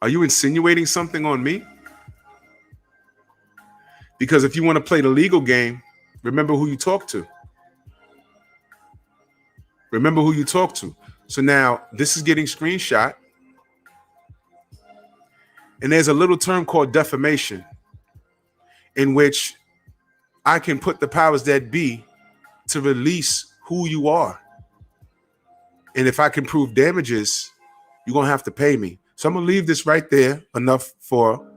Are you insinuating something on me? Because if you want to play the legal game, remember who you talk to. Remember who you talk to. So now this is getting screenshot. And there's a little term called defamation in which I can put the powers that be to release who you are. And if I can prove damages, you're going to have to pay me. So I'm going to leave this right there, enough for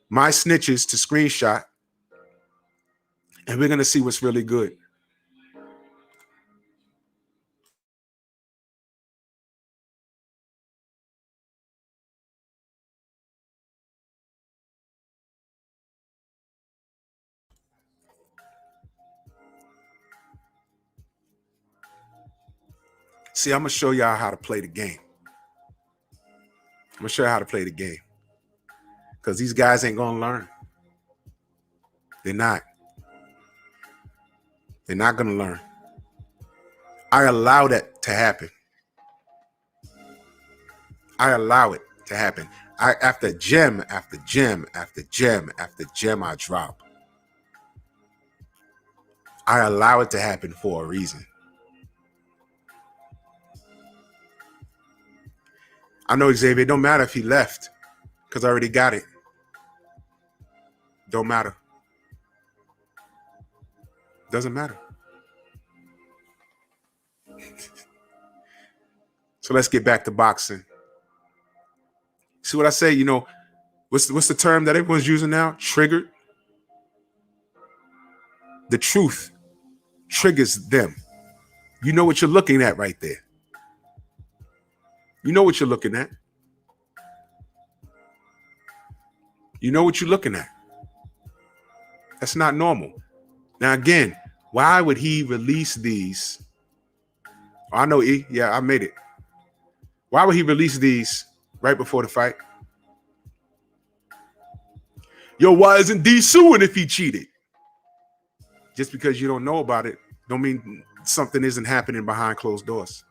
my snitches to screenshot. And we're going to see what's really good. See, I'm going to show y'all how to play the game. I'm going to show you how to play the game. Because these guys ain't going to learn. They're not. They're not going to learn. I allow that to happen. I allow it to happen. After gem after gem after gem after gem I drop. I allow it to happen for a reason. I know Xavier, it don't matter if he left because I already got it. Don't matter. Doesn't matter. So let's get back to boxing. See what I say? You know, what's the term that everyone's using now? Triggered. The truth triggers them. You know what you're looking at right there. You know what you're looking at. You know what you're looking at. That's not normal. Now, again, why would he release these? Oh, I know, E. Yeah, I made it. Why would he release these right before the fight? Yo, why isn't D suing if he cheated? Just because you don't know about it don't mean something isn't happening behind closed doors.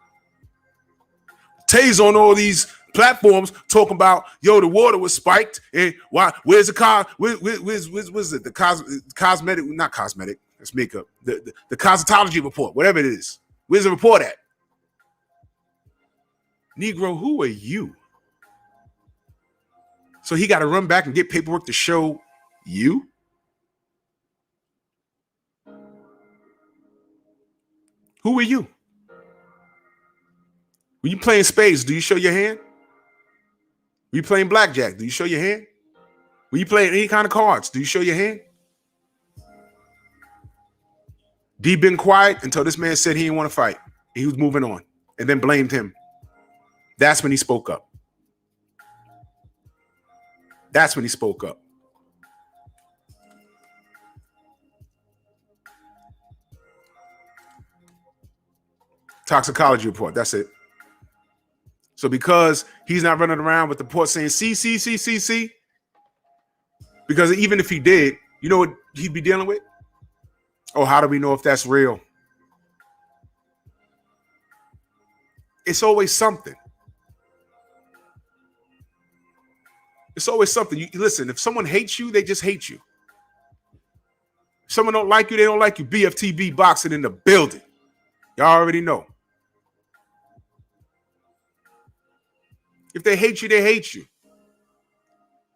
Tay's on all these platforms talking about, yo, the water was spiked, and why? Where's the car? Where's it? The cosmetic, not cosmetic. That's makeup. The cosmetology report, whatever it is. Where's the report at? Negro, who are you? So he got to run back and get paperwork to show you? Who are you? When you playing spades, do you show your hand? When you playing blackjack, do you show your hand? When you playing any kind of cards, do you show your hand? D been quiet until this man said he didn't want to fight. He was moving on and then blamed him. That's when he spoke up. That's when he spoke up. Toxicology report. That's it. So because he's not running around with the report saying see, because even if he did, you know what he'd be dealing with? Oh, how do we know if that's real? It's always something. It's always something. You listen, if someone hates you, they just hate you. If someone don't like you, they don't like you. BFTB boxing in the building. Y'all already know. If they hate you, they hate you.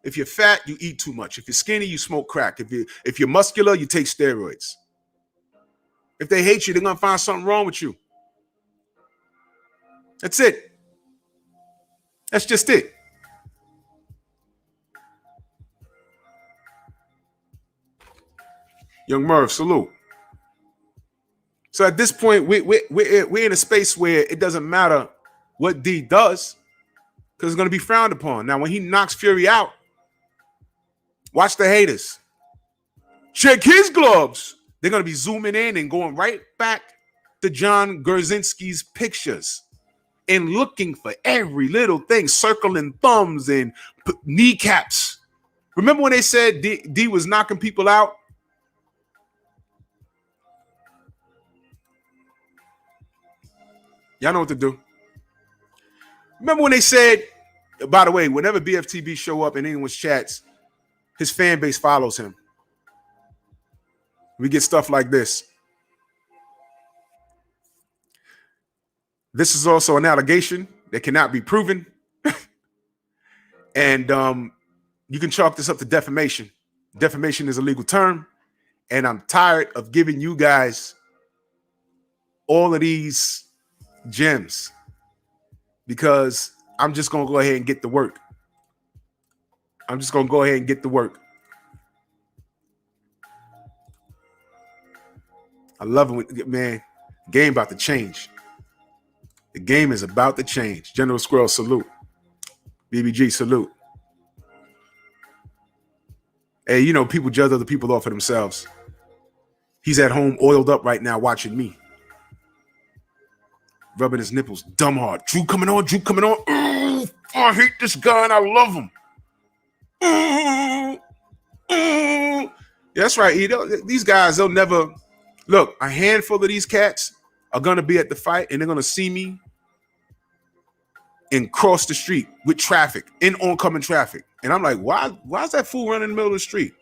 If you're fat, you eat too much. If you're skinny, you smoke crack. If you're muscular, you take steroids. If they hate you, they're going to find something wrong with you. That's it. That's just it. Young Merv, salute. So at this point, we're in a space where it doesn't matter what D does because it's going to be frowned upon. Now, when he knocks Fury out, watch the haters. Check his gloves. They're going to be zooming in and going right back to John Gurzinsky's pictures and looking for every little thing, circling thumbs and kneecaps. Remember when they said D was knocking people out? Y'all know what to do. Remember when they said, by the way, whenever BFTB show up in anyone's chats, his fan base follows him. We get stuff like this. This is also an allegation that cannot be proven. And you can chalk this up to defamation. Defamation is a legal term. And I'm tired of giving you guys all of these gems because I'm just going to go ahead and get to work. I'm just going to go ahead and get to work. I love it, man. Game about to change. The game is about to change. General Squirrel, salute. BBG, salute. Hey, you know, people judge other people off of themselves. He's at home oiled up right now watching me. Rubbing his nipples, dumb hard. Drew coming on, Drew coming on. Oh, I hate this guy and I love him. Yeah, that's right. These guys, they'll never... Look, a handful of these cats are going to be at the fight and they're going to see me and cross the street with traffic, in oncoming traffic. And I'm like, why is that fool running in the middle of the street?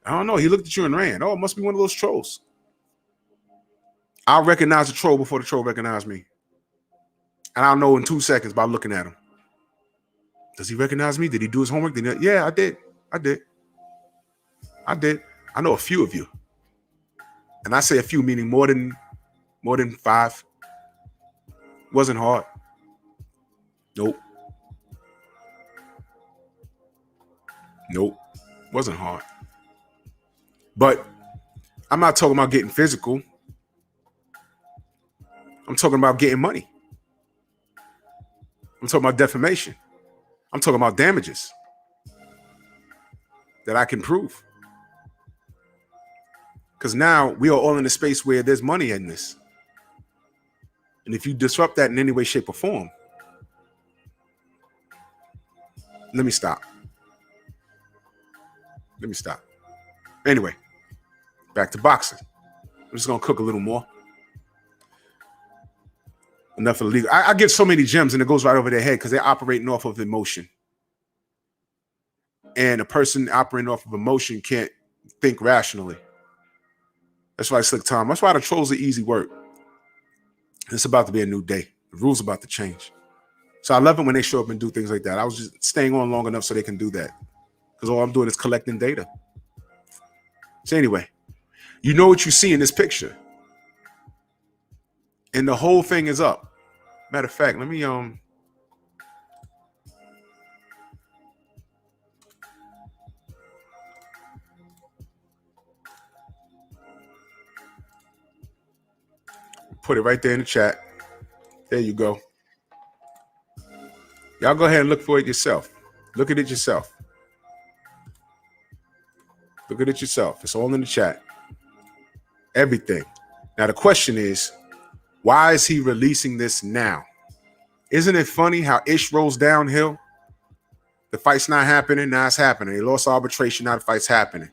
I don't know. He looked at you and ran. Oh, it must be one of those trolls. I'll recognize the troll before the troll recognizes me. And I'll know in 2 seconds by looking at him. Does he recognize me? Did he do his homework? Yeah, I did. I know a few of you. And I say a few, meaning more than 5. Wasn't hard. Nope. Wasn't hard. But I'm not talking about getting physical. I'm talking about getting money. I'm talking about defamation. I'm talking about damages that I can prove. Because now we are all in a space where there's money in this. And if you disrupt that in any way, shape, or form, let me stop. Anyway, back to boxing. I'm just going to cook a little more. Enough of the legal. I give so many gems and it goes right over their head because they're operating off of emotion. And a person operating off of emotion can't think rationally. That's why Slick Tom. That's why the trolls are easy work. It's about to be a new day. The rules are about to change. So I love it when they show up and do things like that. I was just staying on long enough so they can do that. Because all I'm doing is collecting data. So anyway, you know what you see in this picture. And the whole thing is up. Matter of fact, let me put it right there in the chat. There you go. Y'all go ahead and look for it yourself. Look at it yourself. Look at it yourself. It's all in the chat. Everything. Now the question is, why is he releasing this now? Isn't it funny how Ish rolls downhill? The fight's not happening. Now it's happening. He lost arbitration. Now the fight's happening.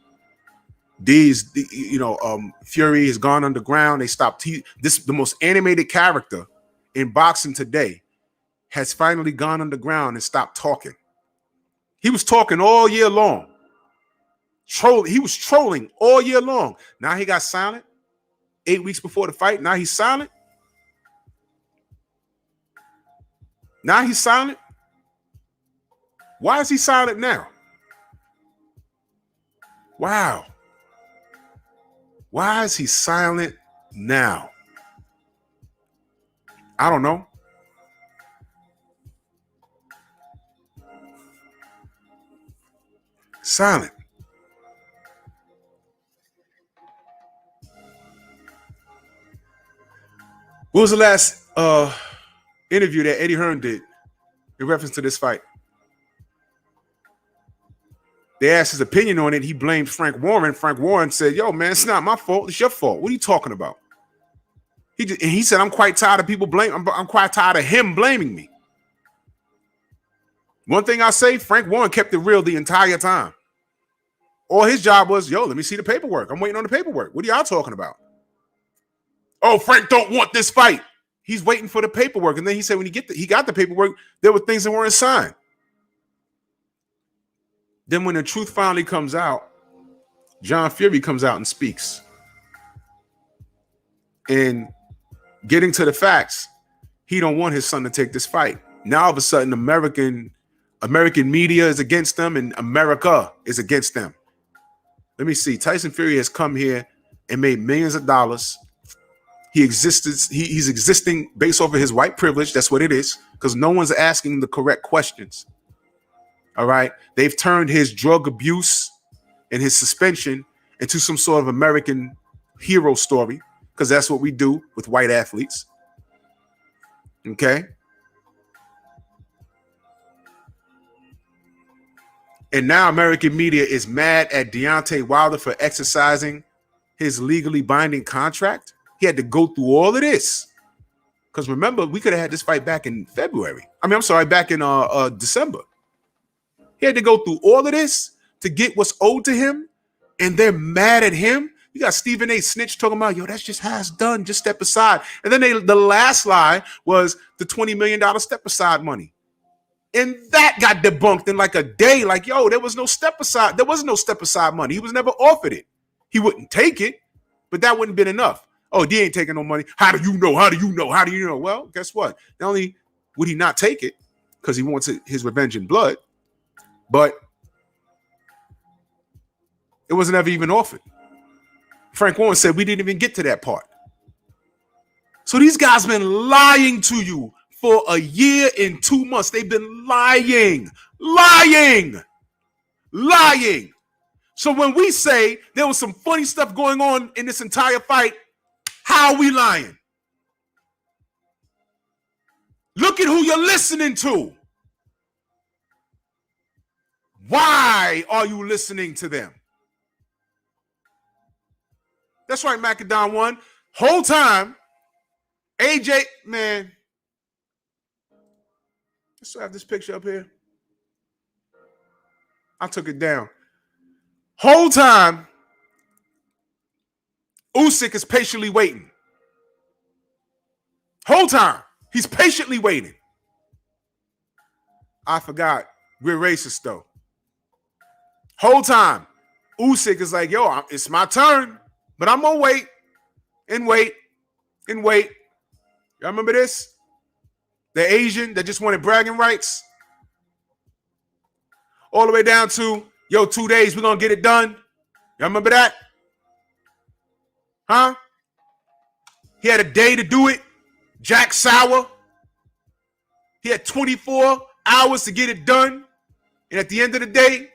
Fury has gone underground. They stopped. The most animated character in boxing today has finally gone underground and stopped talking. He was talking all year long. He was trolling all year long. Now he got silent. 8 weeks before the fight. Now he's silent. Why is he silent now? Wow. Why is he silent now? I don't know. Silent. What was the last interview that Eddie Hearn did in reference to this fight? they asked his opinion on it. He blamed Frank Warren. Frank Warren said, yo, man, it's not my fault. It's your fault. What are you talking about? He said, I'm quite tired of people blaming. I'm quite tired of him blaming me. One thing I say, Frank Warren kept it real the entire time. All his job was, yo, let me see the paperwork. I'm waiting on the paperwork. What are y'all talking about? Oh, Frank don't want this fight. He's waiting for the paperwork. And then he said when he got the paperwork, there were things that weren't signed. Then when the truth finally comes out, John Fury comes out and speaks. And getting to the facts, he don't want his son to take this fight. Now all of a sudden, American media is against them and America is against them. Let me see. Tyson Fury has come here and made millions of dollars. He's existing based off of his white privilege. That's what it is, because no one's asking the correct questions. All right. They've turned his drug abuse and his suspension into some sort of American hero story, because that's what we do with white athletes. Okay. And now American media is mad at Deontay Wilder for exercising his legally binding contract. He had to go through all of this. Because remember, we could have had this fight back in February. Back in December. He had to go through all of this to get what's owed to him. And they're mad at him. You got Stephen A. Snitch talking about, yo, that's just how it's done. Just step aside. And then the last lie was the $20 million step aside money. And that got debunked in like a day. Like, yo, there was no step aside. There was no step aside money. He was never offered it. He wouldn't take it, but that wouldn't have been enough. Oh, he ain't taking no money. How do you know? How do you know? How do you know? Well, guess what? Not only would he not take it because he wants his revenge in blood, but it wasn't ever even offered. Frank Warren said we didn't even get to that part. So these guys been lying to you for a year and 2 months. They've been lying. So when we say there was some funny stuff going on in this entire fight, how are we lying? Look at who you're listening to. Why are you listening to them? That's right, Macadon won. Whole time, AJ, man. Let's have this picture up here. I took it down. Whole time, Usyk is patiently waiting. Whole time, he's patiently waiting. I forgot. We're racist, though. Whole time, Usyk is like, yo, it's my turn, but I'm going to wait and wait and wait. Y'all remember this? The Asian that just wanted bragging rights? All the way down to, yo, 2 days, we're going to get it done. Y'all remember that? Huh? He had a day to do it. Jack Sauer. He had 24 hours to get it done. And at the end of the day,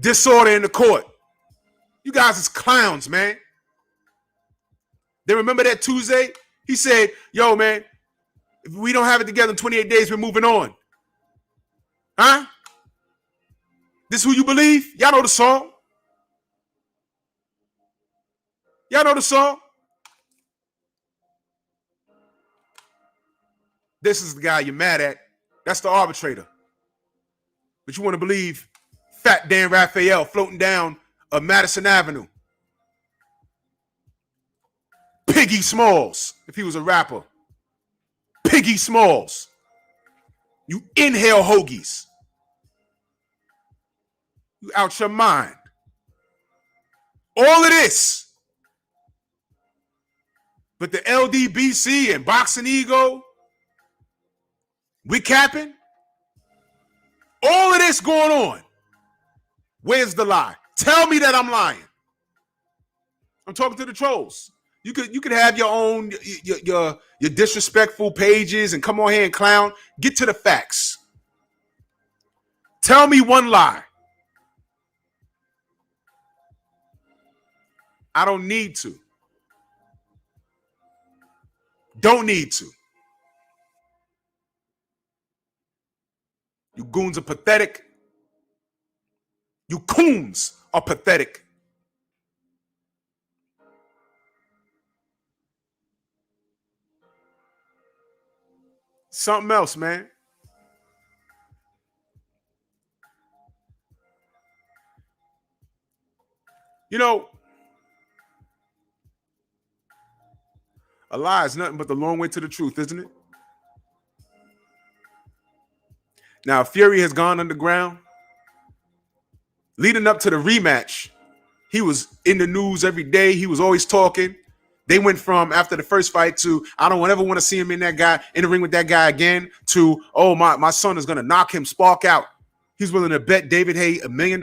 disorder in the court. You guys is clowns, man. They remember that Tuesday? He said, yo, man, if we don't have it together in 28 days, we're moving on. Huh? This who you believe? Y'all know the song. Y'all know the song? This is the guy you're mad at. That's the arbitrator. But you want to believe Fat Dan Raphael floating down Madison Avenue. Piggy Smalls, if he was a rapper. Piggy Smalls. You inhale hoagies. You out your mind. All of this. But the LDBC and Boxing Ego, we capping. All of this going on. Where's the lie? Tell me that I'm lying. I'm talking to the trolls. You could have your own your disrespectful pages and come on here and clown. Get to the facts. Tell me one lie. I don't need to. Don't need to. You goons are pathetic. You coons are pathetic. Something else, man. You know, a lie is nothing but the long way to the truth, isn't it? Now, Fury has gone underground. Leading up to the rematch, he was in the news every day. He was always talking. They went from, after the first fight, to I don't ever want to see him in the ring with that guy again, to, oh, my son is going to knock him spark out. He's willing to bet David Haye $1 million.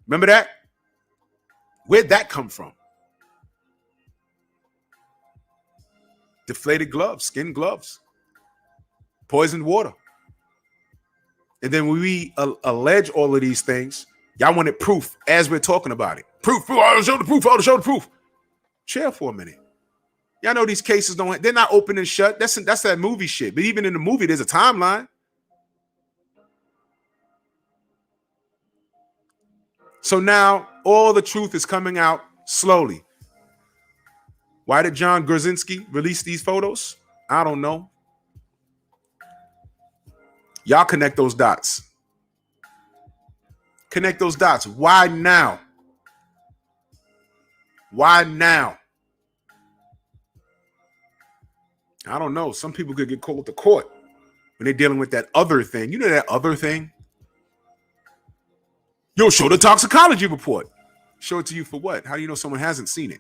Remember that? Where'd that come from? Deflated gloves, skin gloves, poisoned water. And then when we allege all of these things, y'all wanted proof as we're talking about it. Proof. I'll show the proof. I'll show the proof. Chill for a minute. Y'all know these cases they're not open and shut. That's that movie shit. But even in the movie, there's a timeline. So now all the truth is coming out slowly. Why did John Gurzinsky release these photos? I don't know. Y'all connect those dots. Connect those dots. Why now? Why now? I don't know. Some people could get called to court when they're dealing with that other thing. You know that other thing? Yo, show the toxicology report. Show it to you for what? How do you know someone hasn't seen it?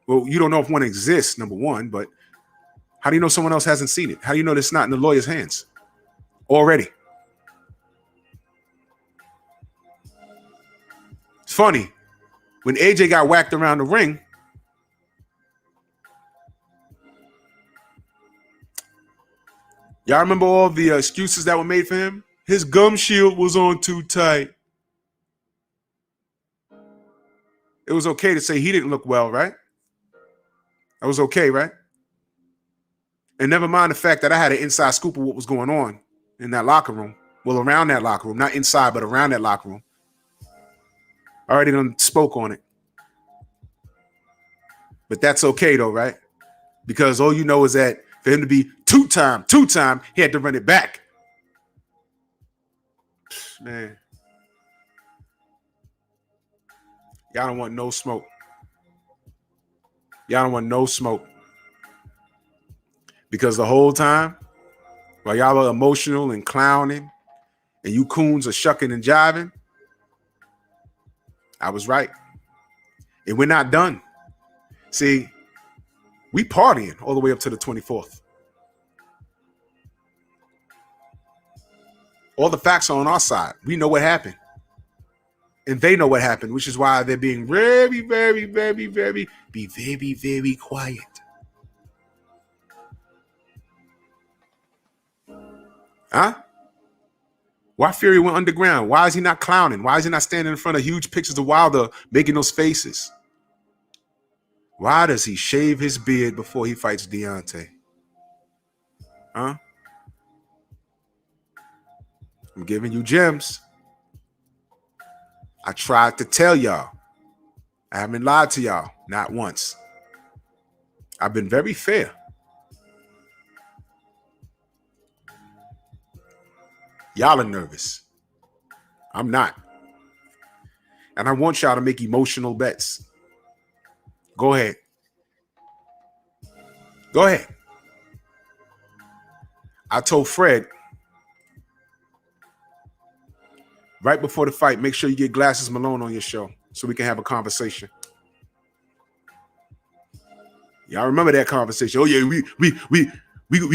Well, you don't know if one exists, number one, but how do you know someone else hasn't seen it? How do you know it's not in the lawyer's hands already? It's funny. When AJ got whacked around the ring, y'all remember all the excuses that were made for him? His gum shield was on too tight. It was okay to say he didn't look well, right? That was okay, right? And never mind the fact that I had an inside scoop of what was going on in that locker room. Well, around that locker room. Not inside, but around that locker room. I already done spoke on it. But that's okay, though, right? Because all you know is that for him to be two-time, he had to run it back. Man. Y'all don't want no smoke. Y'all don't want no smoke. Because the whole time, while y'all are emotional and clowning, and you coons are shucking and jiving, I was right. And we're not done. See, we partying all the way up to the 24th. All the facts are on our side. We know what happened. And they know what happened, which is why they're being very, very, very, very, very quiet. Huh? Why Fury went underground? Why is he not clowning? Why is he not standing in front of huge pictures of Wilder making those faces? Why does he shave his beard before he fights Deontay? Huh? I'm giving you gems. I tried to tell y'all. I haven't lied to y'all, not once. I've been very fair. Y'all are nervous. I'm not. And I want y'all to make emotional bets. Go ahead. Go ahead. I told Fred right before the fight, make sure you get Glasses Malone on your show so we can have a conversation. Y'all remember that conversation? Oh yeah, we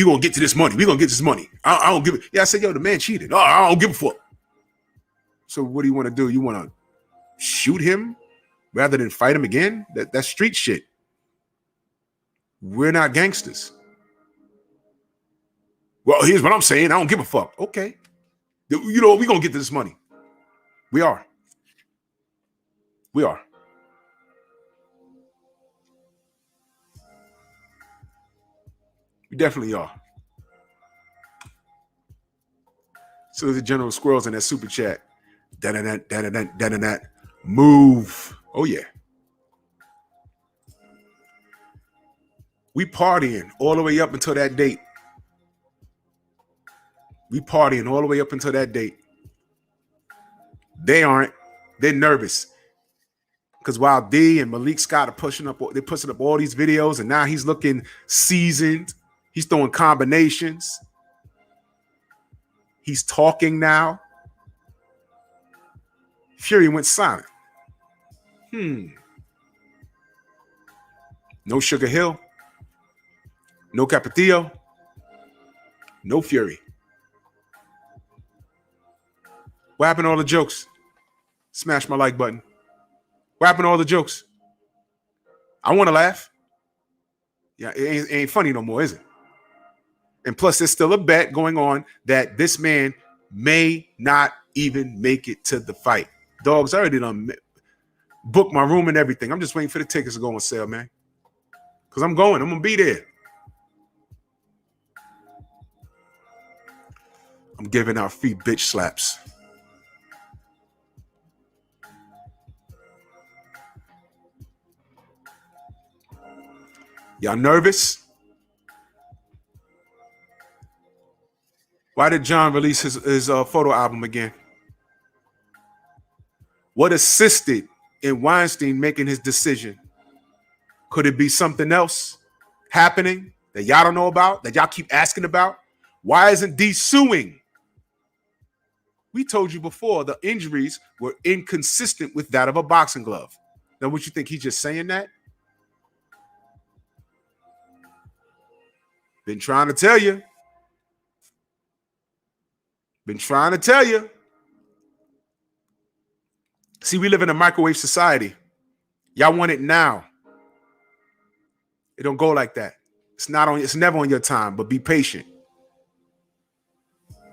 gonna get to this money. We gonna get this money. I don't give it. Yeah, I said, yo, the man cheated. Oh, I don't give a fuck. So what do you want to do? You want to shoot him rather than fight him again? That's street shit. We're not gangsters. Well, here's what I'm saying. I don't give a fuck. Okay. You know, we're gonna get to this money. We are. We are. We definitely are. So the General Squirrels in that super chat. Move. Oh, yeah. We partying all the way up until that date. We partying all the way up until that date. They aren't. They're nervous. Because while D and Malik Scott are pushing up all these videos, and now he's looking seasoned. He's throwing combinations. He's talking now. Fury went silent. No Sugar Hill. No Capetillo. No Fury. What happened to all the jokes? Smash my like button. What happened to all the jokes? I want to laugh. Yeah, it ain't funny no more, is it? And plus, there's still a bet going on that this man may not even make it to the fight. Dogs, I already done booked my room and everything. I'm just waiting for the tickets to go on sale, man. Because I'm going. I'm going to be there. I'm giving out free bitch slaps. Y'all nervous? Why did John release his photo album again? What assisted in Weinstein making his decision? Could it be something else happening that y'all don't know about, that y'all keep asking about? Why isn't D suing? We told you before the injuries were inconsistent with that of a boxing glove. Now, what you think, he's just saying that? Been trying to tell you. Been trying to tell you. See, we live in a microwave society. Y'all want it now. It don't go like that. It's never on your time, but be patient.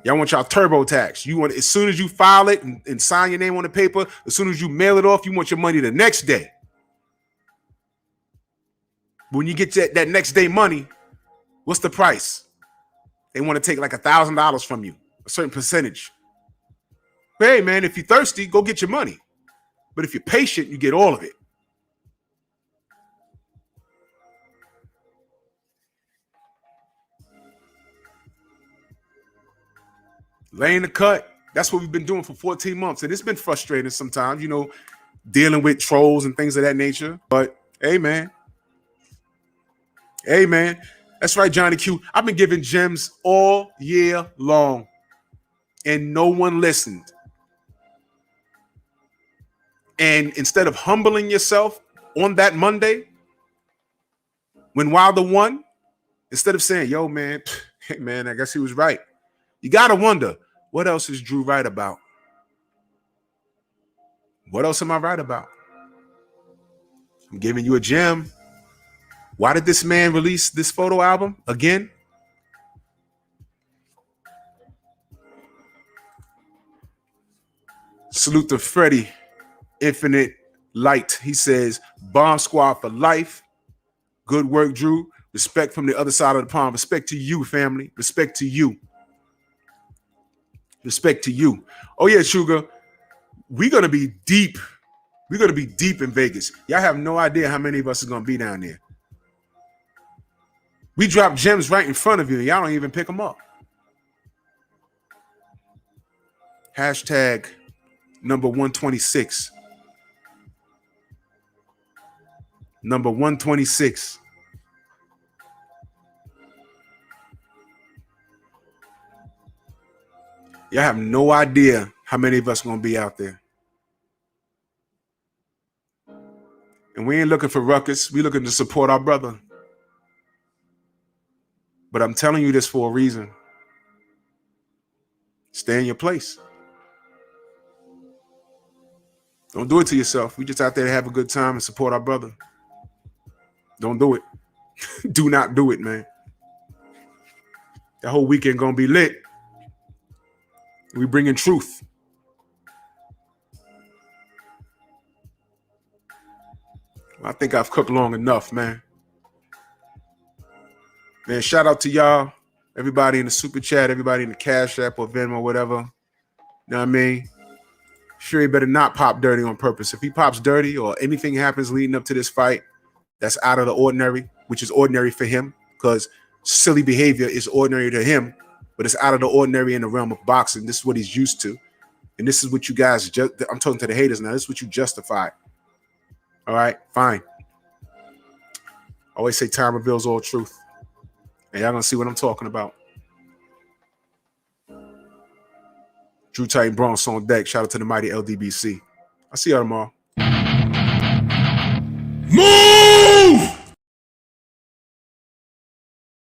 Y'all want y'all TurboTax. You want it, as soon as you file it and sign your name on the paper, as soon as you mail it off, you want your money the next day. But when you get that next day money, what's the price? They want to take like $1,000 from you, a certain percentage. But hey, man, if you're thirsty, go get your money. But if you're patient, you get all of it. Laying the cut. That's what we've been doing for 14 months. And it's been frustrating sometimes, dealing with trolls and things of that nature. But hey, man. Hey, man. That's right, Johnny Q. I've been giving gems all year long. And no one listened. And instead of humbling yourself on that Monday, when Wilder won, instead of saying, yo, man, hey, man, I guess he was right. You got to wonder, what else is Drew right about? What else am I right about? I'm giving you a gem. Why did this man release this photo album again? Salute to Freddie, Infinite Light. He says, Bomb Squad for life. Good work, Drew. Respect from the other side of the pond. Respect to you, family. Respect to you. Respect to you. Oh, yeah, Sugar. We're going to be deep. We're going to be deep in Vegas. Y'all have no idea how many of us are going to be down there. We drop gems right in front of you. Y'all don't even pick them up. Hashtag number 126. Number 126. Y'all have no idea how many of us are going to be out there. And we ain't looking for ruckus. We looking to support our brother. But I'm telling you this for a reason. Stay in your place. Don't do it to yourself. We just out there to have a good time and support our brother. Don't do it. Do not do it, man. That whole weekend going to be lit. We bring in truth. I think I've cooked long enough, man. Man, shout out to y'all. Everybody in the super chat, everybody in the Cash App or Venmo, whatever. You know what I mean? Sure, he better not pop dirty on purpose. If he pops dirty or anything happens leading up to this fight that's out of the ordinary, which is ordinary for him, because silly behavior is ordinary to him, but it's out of the ordinary in the realm of boxing. This is what he's used to. And this is what you guys, I'm talking to the haters now. This is what you justify. All right, fine. Always say time reveals all truth. And y'all gonna see what I'm talking about. Drew Titan Bronx on deck. Shout out to the mighty LDBC. I'll see y'all tomorrow. Move!